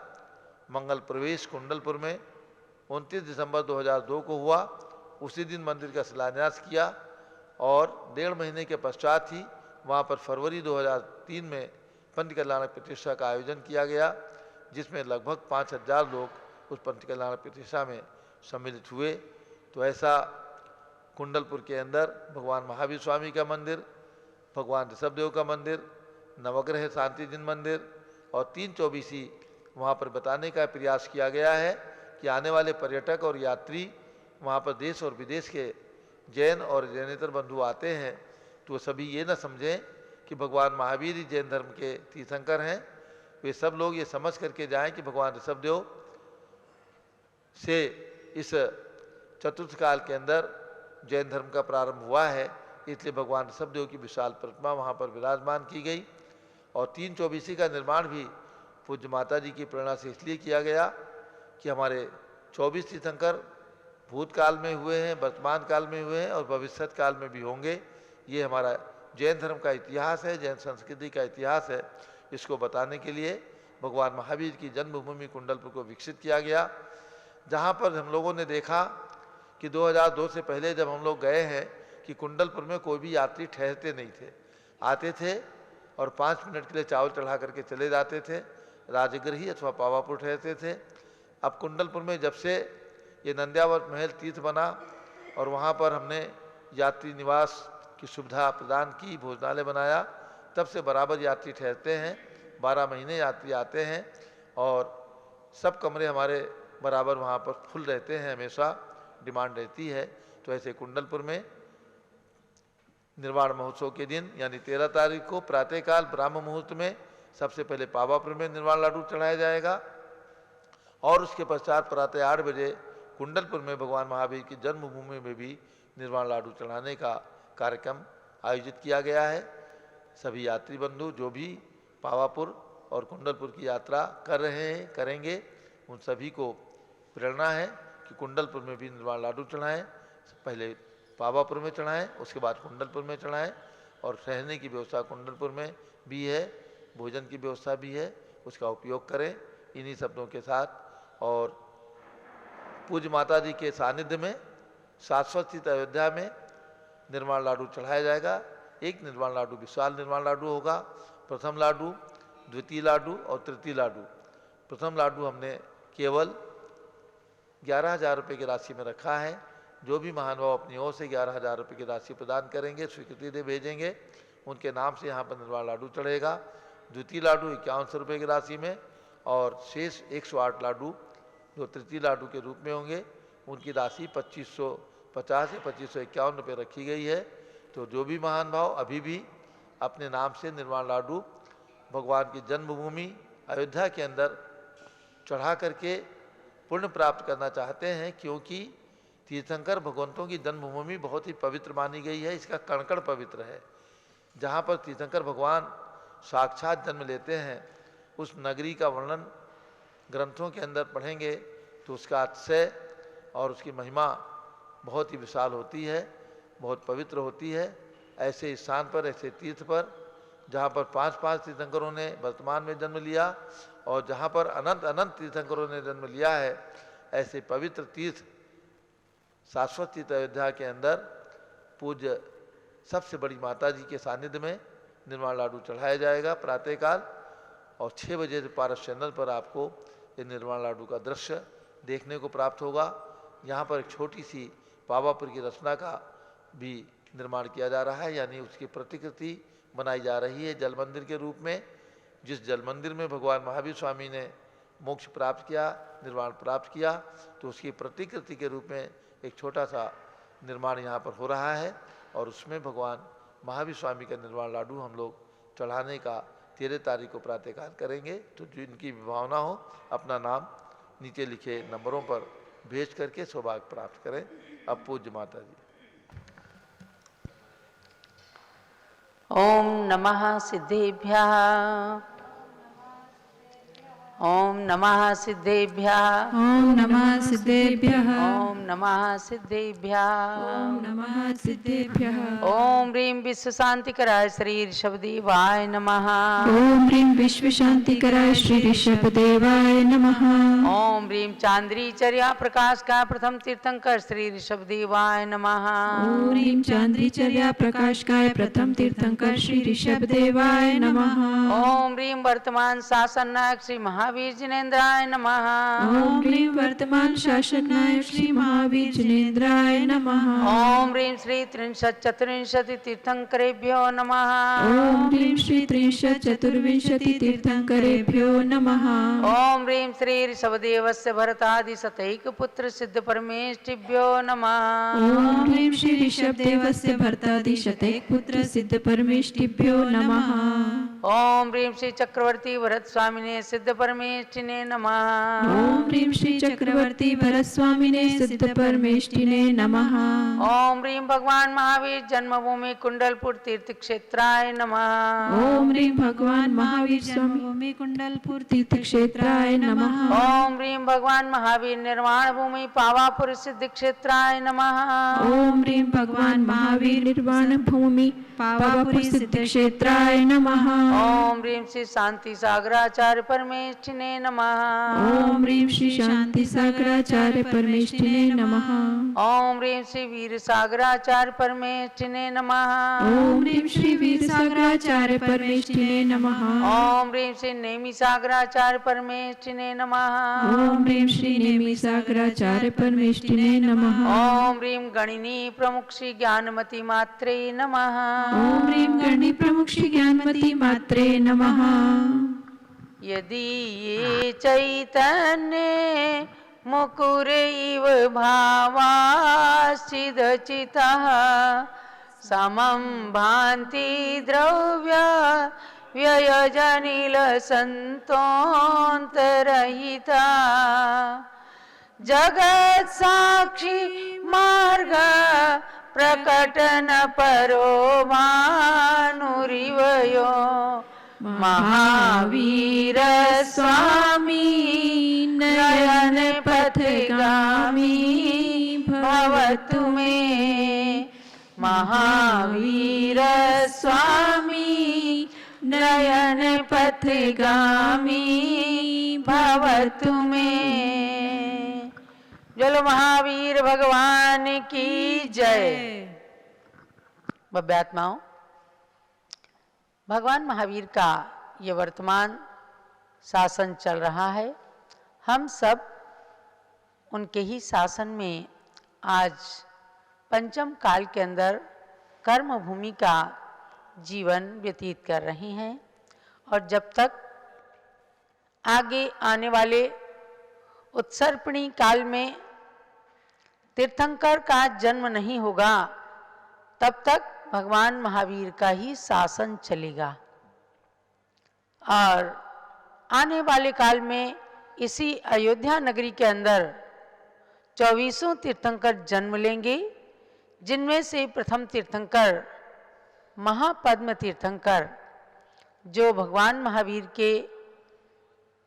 मंगल प्रवेश कुंडलपुर में 29 दिसंबर 2002 को हुआ, उसी दिन मंदिर का शिलान्यास किया और 1.5 महीने के पश्चात ही वहाँ पर फरवरी 2003 में पंच कल्याण प्रतिष्ठा का आयोजन किया गया, जिसमें लगभग 5000 लोग उस पंच कल्याण प्रतिष्ठा में सम्मिलित हुए। तो ऐसा कुंडलपुर के अंदर भगवान महावीर स्वामी का मंदिर, भगवान ऋषभदेव का मंदिर, नवग्रह शांति दिन मंदिर और 3 चौबीसी वहाँ पर बताने का प्रयास किया गया है कि आने वाले पर्यटक और यात्री वहाँ पर देश और विदेश के जैन और जैनेतर बंधु आते हैं, तो सभी ये न समझें कि भगवान महावीर ही जैन धर्म के तीर्थंकर हैं। वे सब लोग ये समझ करके जाएं कि भगवान ऋषभदेव से इस चतुर्थ काल के अंदर जैन धर्म का प्रारंभ हुआ है, इसलिए भगवान ऋषभदेव की विशाल प्रतिमा वहाँ पर विराजमान की गई। और 3 चौबीसी का निर्माण भी पूज्य माता जी की प्रेरणा से इसलिए किया गया कि हमारे 24 तीर्थंकर भूतकाल में हुए हैं, वर्तमान काल में हुए हैं और भविष्यत काल में भी होंगे। ये हमारा जैन धर्म का इतिहास है, जैन संस्कृति का इतिहास है। इसको बताने के लिए भगवान महावीर की जन्मभूमि कुंडलपुर को विकसित किया गया, जहाँ पर हम लोगों ने देखा कि 2002 से पहले जब हम लोग गए हैं कि कुंडलपुर में कोई भी यात्री ठहरते नहीं थे, आते थे और 5 मिनट के लिए चावल चढ़ा करके चले जाते थे, राजगृही अथवा पावापुर ठहरते थे। अब कुंडलपुर में जब से ये नंद्यावत महल तीर्थ बना और वहाँ पर हमने यात्री निवास की सुविधा प्रदान की, भोजनालय बनाया, तब से बराबर यात्री ठहरते हैं। 12 महीने यात्री आते हैं और सब कमरे हमारे बराबर वहाँ पर फुल रहते हैं, हमेशा डिमांड रहती है। तो ऐसे कुंडलपुर में निर्वाण महोत्सव के दिन यानी 13 तारीख को प्रातःकाल ब्राह्म मुहूर्त में सबसे पहले पावापुर में निर्वाण लाडू चढ़ाया जाएगा और उसके पश्चात प्रातः 8 बजे कुंडलपुर में भगवान महावीर की जन्मभूमि में भी निर्वाण लाडू चढ़ाने का कार्यक्रम आयोजित किया गया है। सभी यात्री बंधु जो भी पावापुर और कुंडलपुर की यात्रा कर रहे हैं, करेंगे, उन सभी को प्रेरणा है कि कुंडलपुर में भी निर्वाण लाडू चढ़ाएं। पहले पावापुर में चढ़ाएं, उसके बाद कुंडलपुर में चढ़ाएं और रहने की व्यवस्था कुंडलपुर में भी है, भोजन की व्यवस्था भी है, उसका उपयोग करें। इन्हीं शब्दों के साथ और पूज्य माता जी के सानिध्य में शाश्वत स्थित अयोध्या में निर्वाण लाडू चढ़ाया जाएगा। एक निर्वाण लाडू विशाल निर्वाण लाडू होगा, प्रथम लाडू, द्वितीय लाडू और तृतीय लाडू। प्रथम लाडू हमने केवल 11,000 रुपये की राशि में रखा है। जो भी महानुभाव अपनी ओर से 11,000 रुपये की राशि प्रदान करेंगे, स्वीकृति दे भेजेंगे, उनके नाम से यहाँ पर निर्वाण लाडू चढ़ेगा। द्वितीय लाडू 5100 रुपये की राशि में और शेष 108 लाडू जो तृतीय लाडू के रूप में होंगे, उनकी राशि 2500 50 या 2551 रुपये रखी गई है। तो जो भी महान भाव अभी भी अपने नाम से निर्वाण लाडू भगवान की जन्मभूमि अयोध्या के अंदर चढ़ा करके पुण्य प्राप्त करना चाहते हैं, क्योंकि तीर्थंकर भगवंतों की जन्मभूमि बहुत ही पवित्र मानी गई है। इसका कण-कण पवित्र है। जहाँ पर तीर्थंकर भगवान साक्षात जन्म लेते हैं, उस नगरी का वर्णन ग्रंथों के अंदर पढ़ेंगे तो उसका अतिशय और उसकी महिमा बहुत ही विशाल होती है, बहुत पवित्र होती है। ऐसे स्थान पर, ऐसे तीर्थ पर जहाँ पर 5-5 तीर्थंकरों ने वर्तमान में जन्म लिया और जहाँ पर अनंत अनंत तीर्थंकरों ने जन्म लिया है, ऐसे पवित्र तीर्थ शाश्वत तीर्थ अयोध्या के अंदर पूज्य सबसे बड़ी माता जी के सानिध्य में निर्वाण लाडू चढ़ाया जाएगा प्रातःकाल, और 6 बजे से पारस चैनल पर आपको ये निर्वाण लाडू का दृश्य देखने को प्राप्त होगा। यहाँ पर एक छोटी सी पावापुर की रचना का भी निर्माण किया जा रहा है, यानी उसकी प्रतिकृति बनाई जा रही है जल मंदिर के रूप में। जिस जल मंदिर में भगवान महावीर स्वामी ने मोक्ष प्राप्त किया, निर्वाण प्राप्त किया, तो उसकी प्रतिकृति के रूप में एक छोटा सा निर्माण यहाँ पर हो रहा है, और उसमें भगवान महावीर स्वामी का निर्वाण लाडू हम लोग चढ़ाने का 13 तारीख को प्रातःकाल करेंगे। तो जिनकी भावना हो अपना नाम नीचे लिखे नंबरों पर भेज करके सौभाग्य प्राप्त करें। अब पूज्य माता जी। ओम नमः सिद्धेभ्यः, ओम नमः सिद्धेभ्यः, ओम नमः सिद्धेभ्यः, ओम नमः सिद्धेभ्यः, ओम नमः सिद्धेभ्यः, ओम ह्रीं विश्व शांतिकराय श्री ऋषभदेवाय नमः, ओम ह्रीं विश्व शांतिकराय श्री ऋषभदेवाय नमः, ओम ह्रीं चांद्री चर्या प्रकाश का प्रथम तीर्थंकर श्री ऋषभदेवाय नमः, ओम ह्रीं चांद्रीचर्या प्रकाशकाय प्रथम तीर्थंकर श्री ऋषभदेवाय नमः, ओम ह्रीं वर्तमान शासन नायक श्री महावीर जिनेन्द्राय नमः, ओम ह्रीं वर्तमान शासन नायक श्री महावीर जिनेन्द्राय नमः, ओम ह्रीं श्री त्रिंशत् तीर्थंकरेभ्यो नमः, ओम ह्रीं श्री त्रिंशत् चतुर्विंशति तीर्थंकरेभ्यो नमः, ओम ह्रीं श्री ऋषभदेवस्य भरतादि शतैक पुत्र सिद्ध परमेष्टिभ्यो नमः, ओम ह्रीं श्री ऋषभदेवस्य भर्तादि शतैक पुत्र सिद्ध परमेष्टिभ्यो नमः, ओम ह्रीं श्री चक्रवर्ती भरत स्वामिने सिद्ध परमेष्टिने नमः, ओम ह्रीं श्री चक्रवर्ती भरत स्वामिने सिद्ध परमेष्टिने नमः, ओम ह्रीं भगवान महावीर जन्मभूमि कुंडलपुर तीर्थ क्षेत्राय नमः, ओम ह्रीं भगवान महावीर स्वामी कुंडलपुर तीर्थ क्षेत्राय नमः, ओम ह्रीं भगवान महावीर निर्वाण भूमि पावापुर सिद्ध क्षेत्राय नमः, ओम ह्रीं भगवान महावीर निर्वाण भूमि पावापुर सिद्ध क्षेत्राय नमः, ओम ह्रीं श्री शांति सागराचार्य परमेष्टिने नमः, ओम ह्रीं श्री शांति सागराचार्य परमेष्टिने नमः, ओम ह्रीं श्री वीर सागराचार्य परमेष्टिने नमः, ओम ह्रीं श्री वीर सागराचार्य परमेष्टिने नमः, ओम ह्रीं श्री नेमि सागराचार्य परमेष्टिने नमः, ओम ह्रीं श्री नेमि सागराचार्य परमेष्टिने नमः, ओम ह्रीं गणिनी प्रमुख श्री ज्ञानमती मात्रे नमः, ओम ह्रीं गणी प्रमुख श्री ज्ञानमती मात्रे नमः, यदि ये चैतन्य मुकुर इव भावाश्चिदचितः समं भान्ति द्रव्य व्ययजनिल संतोन्तरहिता जगत साक्षी मार्ग प्रकटन परो भानुरिवयो महावीर स्वामी नयन पथगामी भवतु मे, महावीर स्वामी नयन पथगामी भवतु मे। बोलो महावीर भगवान की जय। भव्यात्माओं, भगवान महावीर का ये वर्तमान शासन चल रहा है। हम सब उनके ही शासन में आज पंचम काल के अंदर कर्म भूमि का जीवन व्यतीत कर रहे हैं, और जब तक आगे आने वाले उत्सर्पणी काल में तीर्थंकर का जन्म नहीं होगा तब तक भगवान महावीर का ही शासन चलेगा। और आने वाले काल में इसी अयोध्या नगरी के अंदर 24 तीर्थंकर जन्म लेंगे, जिनमें से प्रथम तीर्थंकर महापद्म तीर्थंकर, जो भगवान महावीर के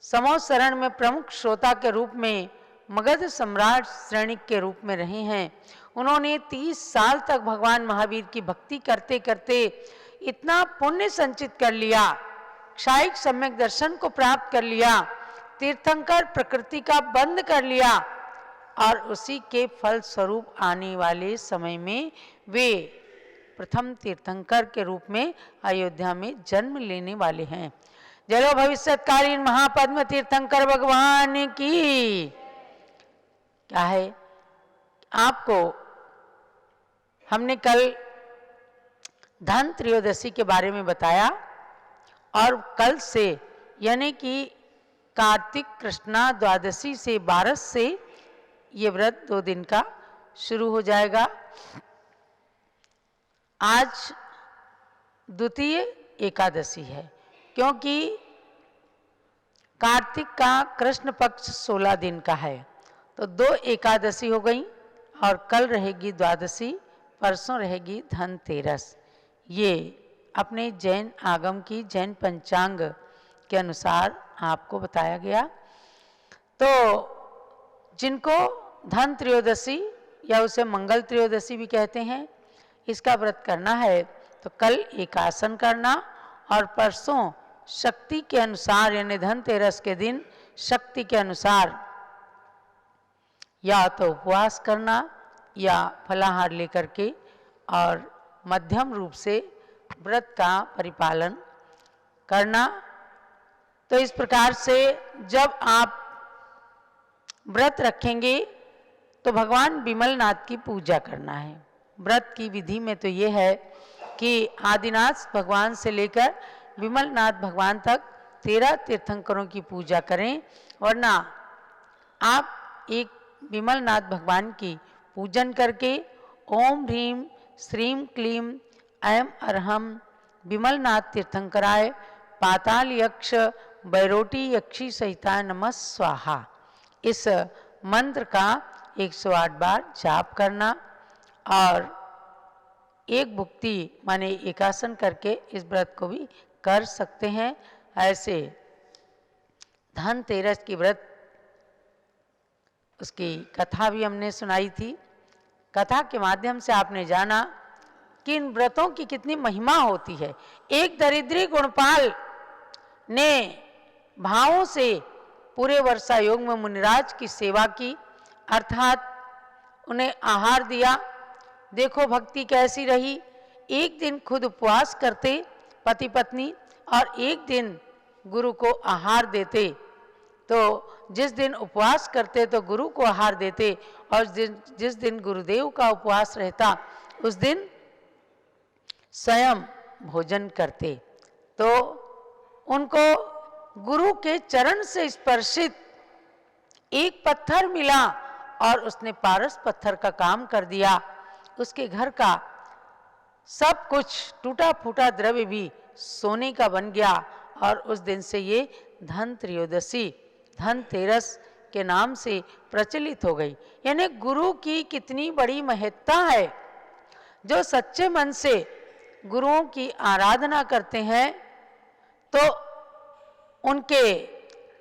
समोसरण में प्रमुख श्रोता के रूप में मगध सम्राट श्रेणिक के रूप में रहे हैं। उन्होंने 30 साल तक भगवान महावीर की भक्ति करते करते इतना पुण्य संचित कर लिया, क्षायिक सम्यक दर्शन को प्राप्त कर लिया, तीर्थंकर प्रकृति का बंद कर लिया, और उसी के फल स्वरूप आने वाले समय में वे प्रथम तीर्थंकर के रूप में अयोध्या में जन्म लेने वाले हैं। जलो भविष्यत्कालीन महापद्म तीर्थंकर भगवान की क्या है। आपको हमने कल धन त्रयोदशी के बारे में बताया, और कल से यानी कि कार्तिक कृष्णा द्वादशी से 12 से ये व्रत 2 दिन का शुरू हो जाएगा। आज द्वितीय एकादशी है, क्योंकि कार्तिक का कृष्ण पक्ष 16 दिन का है, तो 2 एकादशी हो गई, और कल रहेगी द्वादशी, परसों रहेगी धनतेरस। ये अपने जैन आगम की जैन पंचांग के अनुसार आपको बताया गया। तो जिनको धन त्रयोदशी या उसे मंगल त्रयोदशी भी कहते हैं, इसका व्रत करना है तो कल एकासन करना, और परसों शक्ति के अनुसार यानी धनतेरस के दिन शक्ति के अनुसार या तो उपवास करना या फलाहार लेकर के और मध्यम रूप से व्रत का परिपालन करना। तो इस प्रकार से जब आप व्रत रखेंगे तो भगवान विमलनाथ की पूजा करना है। व्रत की विधि में तो ये है कि आदिनाथ भगवान से लेकर विमलनाथ भगवान तक 13 तीर्थंकरों की पूजा करें, वरना आप एक विमलनाथ भगवान की पूजन करके ओम ह्रीम श्रीम क्लीम ऐम अरहम विमलनाथ तीर्थंकराय पाताल यक्ष बैरोटी यक्षी सहिता नमः स्वाहा, इस मंत्र का 108 बार जाप करना, और एक भुक्ति माने एकासन करके इस व्रत को भी कर सकते हैं। ऐसे धनतेरस की व्रत उसकी कथा भी हमने सुनाई थी। कथा के माध्यम से आपने जाना कि इन व्रतों की कितनी महिमा होती है। एक दरिद्री गुणपाल ने भावों से पूरे वर्षा योग में मुनिराज की सेवा की, अर्थात उन्हें आहार दिया। देखो भक्ति कैसी रही। एक दिन खुद उपवास करते पति पत्नी, और एक दिन गुरु को आहार देते। तो जिस दिन उपवास करते तो गुरु को आहार देते, और जिस दिन गुरुदेव का उपवास रहता उस दिन स्वयं भोजन करते। तो उनको गुरु के चरण से स्पर्शित एक पत्थर मिला, और उसने पारस पत्थर का काम कर दिया। उसके घर का सब कुछ टूटा फूटा द्रव्य भी सोने का बन गया, और उस दिन से ये धन त्रयोदशी धनतेरस के नाम से प्रचलित हो गई। यानी गुरु की कितनी बड़ी महत्ता है। जो सच्चे मन से गुरुओं की आराधना करते हैं तो उनके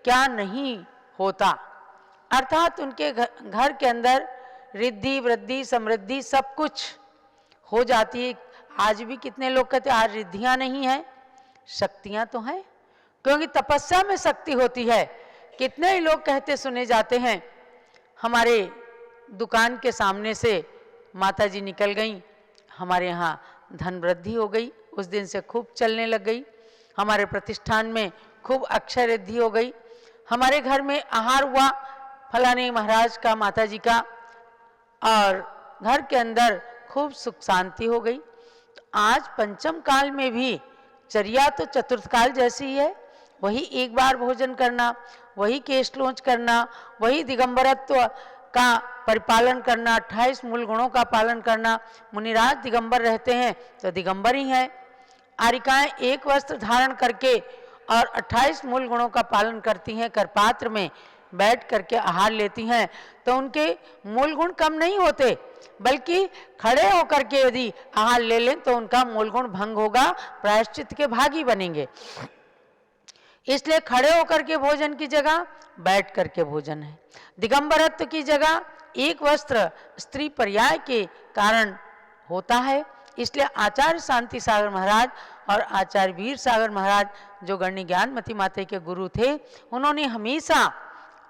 क्या नहीं होता, अर्थात उनके घर के अंदर रिद्धि वृद्धि समृद्धि सब कुछ हो जाती है। आज भी कितने लोग कहते हैं आज रिद्धियां नहीं है, शक्तियां तो हैं, क्योंकि तपस्या में शक्ति होती है। कितने ही लोग कहते सुने जाते हैं, हमारे दुकान के सामने से माता जी निकल गई, हमारे यहाँ धन वृद्धि हो गई, उस दिन से खूब चलने लग गई। हमारे प्रतिष्ठान में खूब अक्षय रिद्धि हो गई। हमारे घर में आहार हुआ फलाने महाराज का माता जी का, और घर के अंदर खूब सुख शांति हो गई। तो आज पंचम काल में भी चर्या तो चतुर्थ काल जैसी है, वही एक बार भोजन करना, वही केश लोंच करना, वही दिगंबरत्व का परिपालन करना, 28 मूल गुणों का पालन करना। मुनिराज दिगंबर रहते हैं तो दिगंबर ही हैं। आरिकाएं एक वस्त्र धारण करके और 28 मूल गुणों का पालन करती हैं, करपात्र में बैठ करके आहार लेती हैं, तो उनके मूल गुण कम नहीं होते, बल्कि खड़े होकर के यदि आहार ले लें तो उनका मूल गुण भंग होगा, प्रायश्चित के भागी बनेंगे। इसलिए खड़े होकर के भोजन की जगह बैठ करके भोजन है। दिगंबरत्व की जगह एक वस्त्र स्त्री पर्याय के कारण होता है। इसलिए आचार्य शांति सागर महाराज और आचार्य वीर सागर महाराज, जो गण्य ज्ञानमती माता के गुरु थे, उन्होंने हमेशा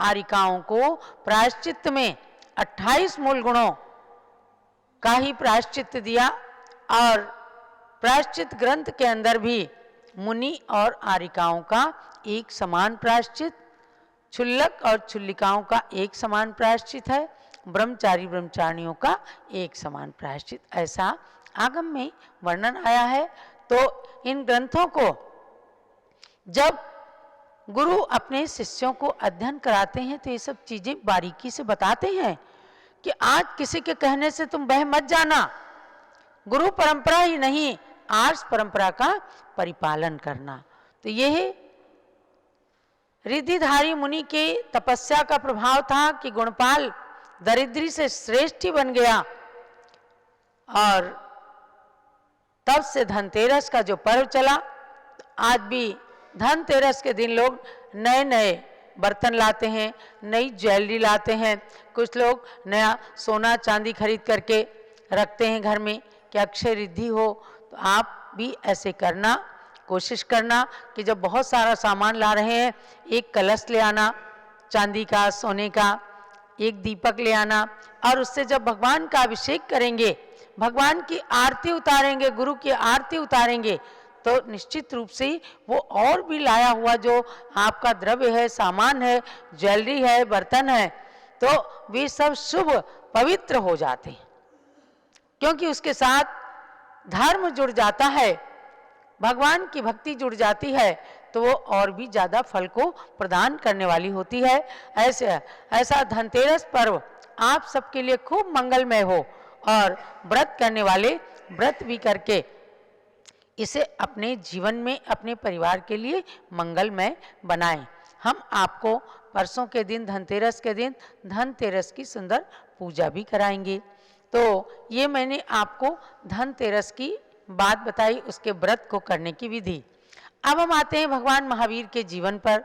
आरिकाओं को प्रायश्चित में 28 मूल गुणों का ही प्रायश्चित दिया। और प्रायश्चित ग्रंथ के अंदर भी मुनि और आरिकाओं का एक समान प्रायश्चित, क्षुल्लक और क्षुल्लिकाओं का एक समान प्रायश्चित है, ब्रह्मचारी ब्रह्मचारिणियों का एक समान प्रायश्चित, ऐसा आगम में वर्णन आया है। तो इन ग्रंथों को जब गुरु अपने शिष्यों को अध्ययन कराते हैं तो ये सब चीजें बारीकी से बताते हैं कि आज किसी के कहने से तुम बह मत जाना। गुरु परंपरा ही नहीं, आर्ष परंपरा का परिपालन करना। तो यह रिद्धिधारी मुनि के तपस्या का प्रभाव था कि गुणपाल दरिद्री से श्रेष्ठ ही बन गया। और तब से धनतेरस का जो पर्व चला, आज भी धनतेरस के दिन लोग नए नए बर्तन लाते हैं, नई ज्वेलरी लाते हैं, कुछ लोग नया सोना चांदी खरीद करके रखते हैं घर में कि अक्षय रिद्धि हो। तो आप भी ऐसे करना, कोशिश करना कि जब बहुत सारा सामान ला रहे हैं, एक कलश ले आना चांदी का, सोने का, एक दीपक ले आना, और उससे जब भगवान का अभिषेक करेंगे, भगवान की आरती उतारेंगे, गुरु की आरती उतारेंगे, तो निश्चित रूप से वो और भी लाया हुआ जो आपका द्रव्य है, सामान है, ज्वेलरी है, बर्तन है, तो वे सब शुभ पवित्र हो जाते हैं, क्योंकि उसके साथ धर्म जुड़ जाता है, भगवान की भक्ति जुड़ जाती है, तो वो और भी ज़्यादा फल को प्रदान करने वाली होती है। ऐसा धनतेरस पर्व आप सबके लिए खूब मंगलमय हो, और व्रत करने वाले व्रत भी करके इसे अपने जीवन में, अपने परिवार के लिए मंगलमय बनाएं। हम आपको परसों के दिन, धनतेरस के दिन, धनतेरस की सुंदर पूजा भी कराएंगे। तो ये मैंने आपको धनतेरस की बात बताई, उसके व्रत को करने की विधि। अब हम आते हैं भगवान महावीर के जीवन पर,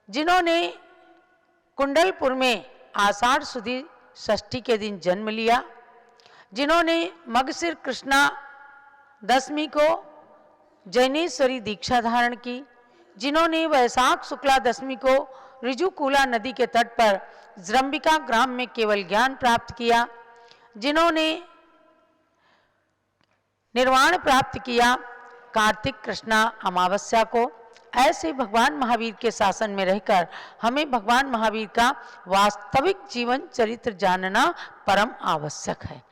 जिन्होंने कुंडलपुर में आषाढ़ सुदी षष्ठी के दिन जन्म लिया, जिन्होंने मगशिर कृष्णा दशमी को जैनेश्वरी दीक्षा धारण की, जिन्होंने वैशाख शुक्ला दशमी को ऋजुकूला नदी के तट पर जृंबिका ग्राम में केवल ज्ञान प्राप्त किया, जिन्होंने निर्वाण प्राप्त किया कार्तिक कृष्णा अमावस्या को। ऐसे भगवान महावीर के शासन में रहकर हमें भगवान महावीर का वास्तविक जीवन चरित्र जानना परम आवश्यक है।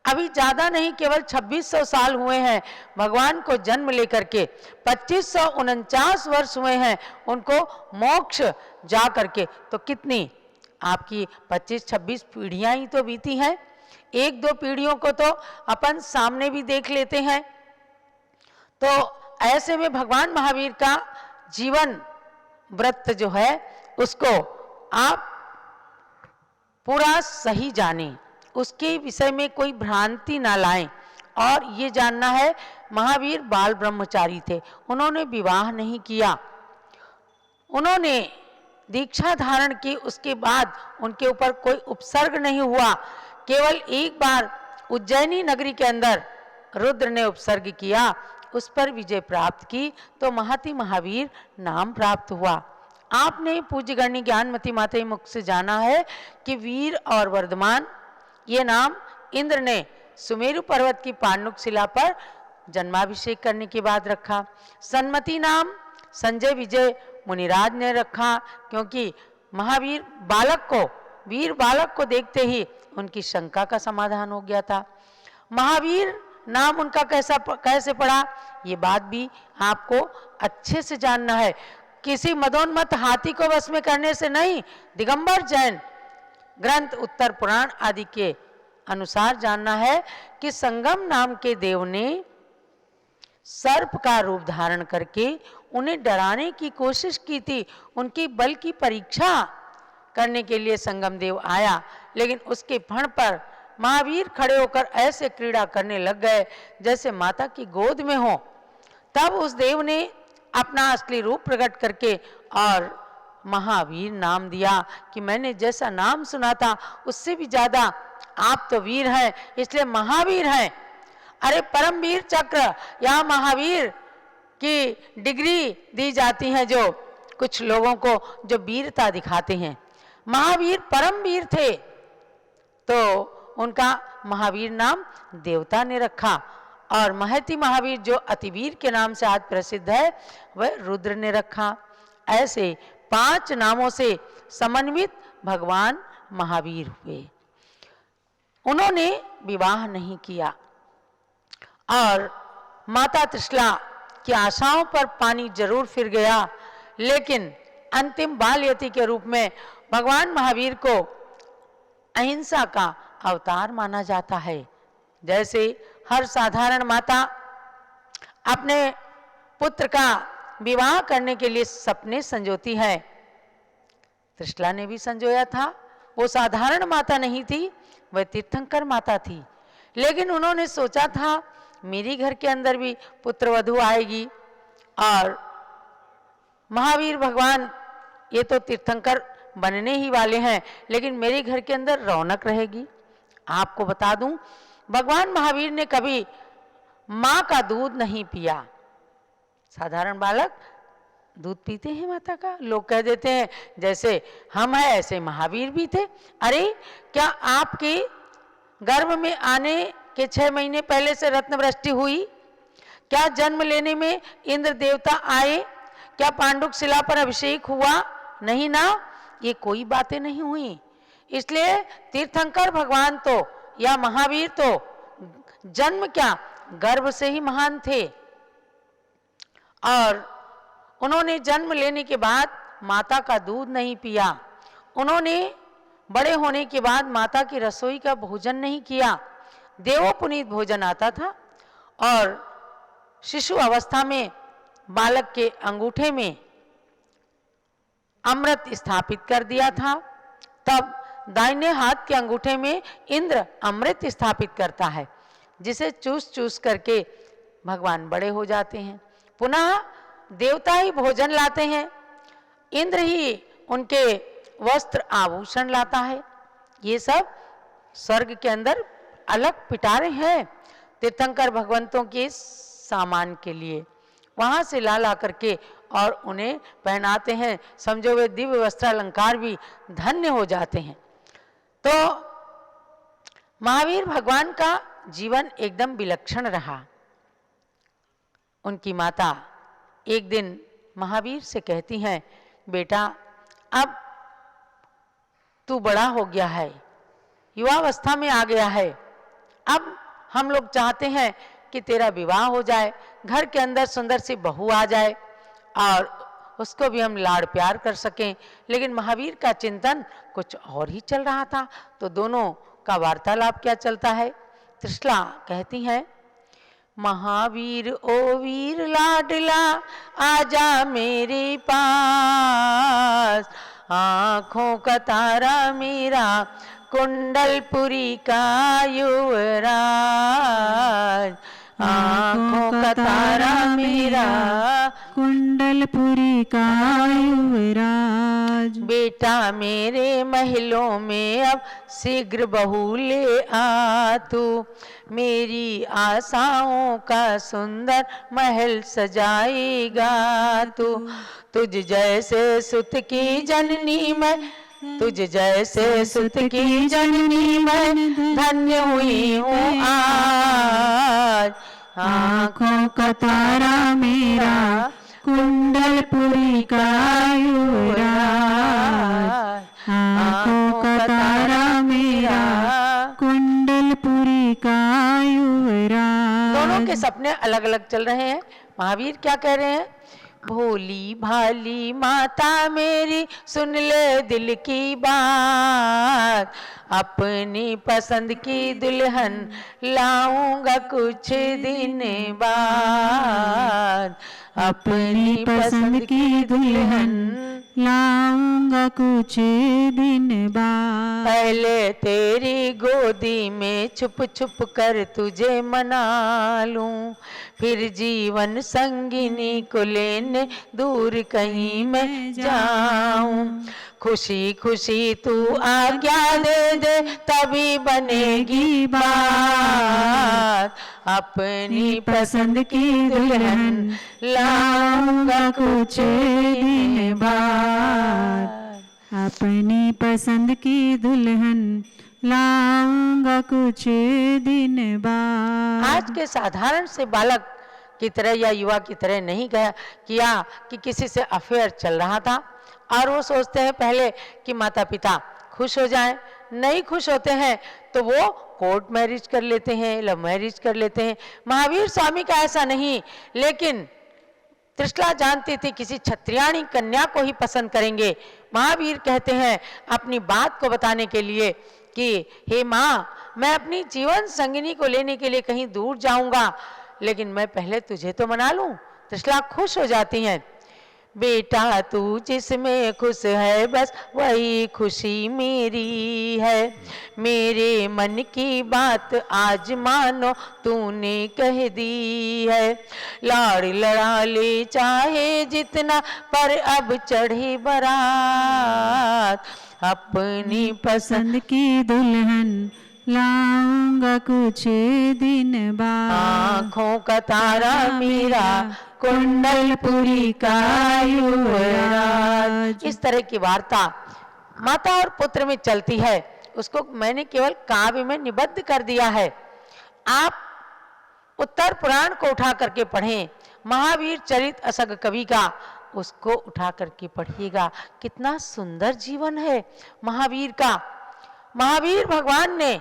अभी ज़्यादा नहीं, केवल 2600 साल हुए हैं भगवान को जन्म लेकर के, 2549 वर्ष हुए हैं उनको मोक्ष जा करके, तो कितनी आपकी 25-26 पीढ़ियाँ ही तो बीती हैं। 1-2 पीढ़ियों को तो अपन सामने भी देख लेते हैं। तो ऐसे में भगवान महावीर का जीवन व्रत जो है उसको आप पूरा सही जानें, उसके विषय में कोई भ्रांति ना लाएं। और ये जानना है, महावीर बाल ब्रह्मचारी थे, उन्होंने विवाह नहीं किया, उन्होंने दीक्षा धारण की, उसके बाद उनके ऊपर कोई उपसर्ग नहीं हुआ। केवल एक बार उज्जैनी नगरी के अंदर रुद्र ने उपसर्ग किया, उस पर विजय प्राप्त की, तो महति महावीर नाम प्राप्त हुआ। आपने पूज्य गण्य ज्ञानमती माता के मुख से जाना है कि वीर और वर्धमान ये नाम इंद्र ने सुमेरु पर्वत की पांडुक शिला पर जन्माभिषेक करने के बाद रखा। सन्मति नाम संजय विजय मुनिराज ने रखा, क्योंकि महावीर बालक को, वीर बालक को देखते ही उनकी शंका का समाधान हो गया था। महावीर नाम उनका कैसे पड़ा, ये बात भी आपको अच्छे से जानना है। किसी मदोन्मत्त हाथी को वश में करने से नहीं, दिगंबर जैन ग्रंथ उत्तर पुराण आदि के अनुसार जानना है कि संगम नाम के देव ने सर्प का रूप धारण करके उन्हें डराने की कोशिश की थी। उनकी बल की परीक्षा करने के लिए संगम देव आया, लेकिन उसके फण पर महावीर खड़े होकर ऐसे क्रीड़ा करने लग गए जैसे माता की गोद में हो। तब उस देव ने अपना असली रूप प्रकट करके और महावीर नाम दिया कि मैंने जैसा नाम सुना था उससे भी ज्यादा आप तो वीर हैं, इसलिए महावीर हैं। अरे परमवीर चक्र या महावीर की डिग्री दी जाती है जो कुछ लोगों को जो वीरता दिखाते हैं। महावीर परमवीर थे तो उनका महावीर नाम देवता ने रखा, और महति महावीर जो अतिवीर के नाम से आज प्रसिद्ध है वह रुद्र ने रखा। ऐसे 5 नामों से समन्वित भगवान महावीर हुए। उन्होंने विवाह नहीं किया और माता त्रिशला की आशाओं पर पानी जरूर फिर गया, लेकिन अंतिम बाल यति के रूप में भगवान महावीर को अहिंसा का अवतार माना जाता है। जैसे हर साधारण माता अपने पुत्र का विवाह करने के लिए सपने संजोती है, त्रिशला ने भी संजोया था। वो साधारण माता नहीं थी, वह तीर्थंकर माता थी, लेकिन उन्होंने सोचा था मेरी घर के अंदर भी पुत्र वधू आएगी और महावीर भगवान ये तो तीर्थंकर बनने ही वाले हैं, लेकिन मेरे घर के अंदर रौनक रहेगी। आपको बता दूं, भगवान महावीर ने कभी माँ का दूध नहीं पिया। साधारण बालक दूध पीते हैं माता का, लोग कह देते हैं जैसे हम हैं ऐसे महावीर भी थे। अरे क्या आपके गर्भ में आने के 6 महीने पहले से रत्न वृष्टि हुई? क्या जन्म लेने में इंद्र देवता आए? क्या पांडुक शिला पर अभिषेक हुआ? नहीं ना, ये कोई बातें नहीं हुई। इसलिए तीर्थंकर भगवान तो या महावीर तो जन्म क्या गर्भ से ही महान थे, और उन्होंने जन्म लेने के बाद माता का दूध नहीं पिया। उन्होंने बड़े होने के बाद माता की रसोई का भोजन नहीं किया। देवोपुनीत भोजन आता था, और शिशु अवस्था में बालक के अंगूठे में अमृत स्थापित कर दिया था। तब दाहिने हाथ के अंगूठे में इंद्र अमृत स्थापित करता है, जिसे चूस चूस करके भगवान बड़े हो जाते हैं। पुनः देवता ही भोजन लाते हैं, इंद्र ही उनके वस्त्र आभूषण लाता है। ये सब स्वर्ग के अंदर अलग पिटारे हैं तीर्थंकर भगवंतों के सामान के लिए, वहां से ला ला करके और उन्हें पहनाते हैं। समझो वे दिव्य वस्त्र अलंकार भी धन्य हो जाते हैं। तो महावीर भगवान का जीवन एकदम विलक्षण रहा। उनकी माता एक दिन महावीर से कहती हैं, बेटा अब तू बड़ा हो गया है, युवावस्था में आ गया है, अब हम लोग चाहते हैं कि तेरा विवाह हो जाए, घर के अंदर सुंदर सी बहू आ जाए और उसको भी हम लाड़ प्यार कर सकें। लेकिन महावीर का चिंतन कुछ और ही चल रहा था। तो दोनों का वार्तालाप क्या चलता है? त्रिशला कहती हैं, महावीर ओ वीर लाडला आजा मेरे पास, आँखों का तारा मेरा कुंडलपुरी का युवराज, आँखों का तारा मेरा कुंडलपुरी का युवराज। बेटा मेरे महलों में अब शीघ्र बहू ले आ तू, मेरी आशाओं का सुंदर महल सजाएगा तू। तुझ जैसे सुत की जननी मैं, तुझ जैसे सुत की जननी मैं धन्य हुई हूँ आज। आँखों का तारा मेरा कुंडलपुरी का युवराज, आँखों का तारा मेरा कुंडलपुरी का युवराज। दोनों के सपने अलग अलग चल रहे हैं। महावीर क्या कह रहे हैं? भोली भाली माता मेरी सुन ले दिल की बात, अपनी पसंद की दुल्हन लाऊंगा कुछ दिन बाद, अपनी पसंद की दुल्हन लाऊंगा कुछ दिन बाद। पहले तेरी गोदी में छुप छुप कर तुझे मना लूं, फिर जीवन संगिनी को लेने दूर कहीं मैं जाऊं, खुशी खुशी तू आज्ञा दे दे तभी बनेगी बात, अपनी पसंद की दुल्हन लाऊंगा कुछ दिन बाद, अपनी पसंद की दुल्हन लाऊंगा कुछ दिन बाद। आज के साधारण से बालक की तरह या युवा की तरह नहीं किया कि किसी से अफेयर चल रहा था और वो सोचते हैं पहले कि माता पिता खुश हो जाएं, नहीं खुश होते हैं तो वो कोर्ट मैरिज कर लेते हैं, लव मैरिज कर लेते हैं। महावीर स्वामी का ऐसा नहीं, लेकिन त्रिशला जानती थी किसी क्षत्रियाणी कन्या को ही पसंद करेंगे। महावीर कहते हैं अपनी बात को बताने के लिए कि हे माँ, मैं अपनी जीवन संगिनी को लेने के लिए कहीं दूर जाऊंगा, लेकिन मैं पहले तुझे तो मना लूं। त्रिशला खुश हो जाती हैं। बेटा तू जिसमें खुश है बस वही खुशी मेरी है, मेरे मन की बात आज मानो तूने कह दी है, लाड़ लड़ा ले चाहे जितना पर अब चढ़े बारात, अपनी पसंद की दुल्हन लाऊंगा कुछ दिन बाद। आँखों का तारा मेरा कुंडलपुरी का युवराज। इस तरह की वार्ता माता और पुत्र में चलती है, उसको मैंने केवल काव्य में निबद्ध कर दिया है। आप उत्तर पुराण को उठा करके पढ़ें, महावीर चरित असग कवि का, उसको उठा करके पढ़िएगा। कितना सुंदर जीवन है महावीर का। महावीर भगवान ने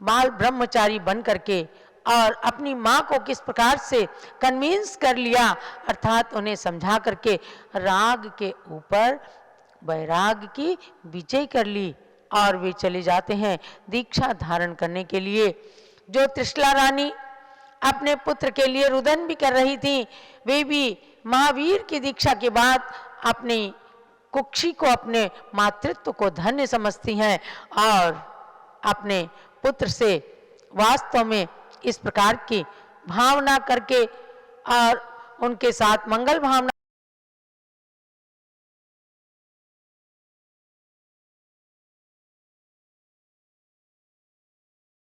बाल ब्रह्मचारी बन करके और अपनी माँ को किस प्रकार से कन्विंस कर लिया, अर्थात उन्हें समझा करके राग के ऊपर वैराग की विजय कर ली और वे चले जाते हैं दीक्षा धारण करने के लिए। जो त्रिशला रानी अपने पुत्र के लिए रुदन भी कर रही थी, वे भी महावीर की दीक्षा के बाद अपनी कुक्षी को, अपने मातृत्व को धन्य समझती हैं और अपने पुत्र से वास्तव में इस प्रकार की भावना करके और उनके साथ मंगल भावना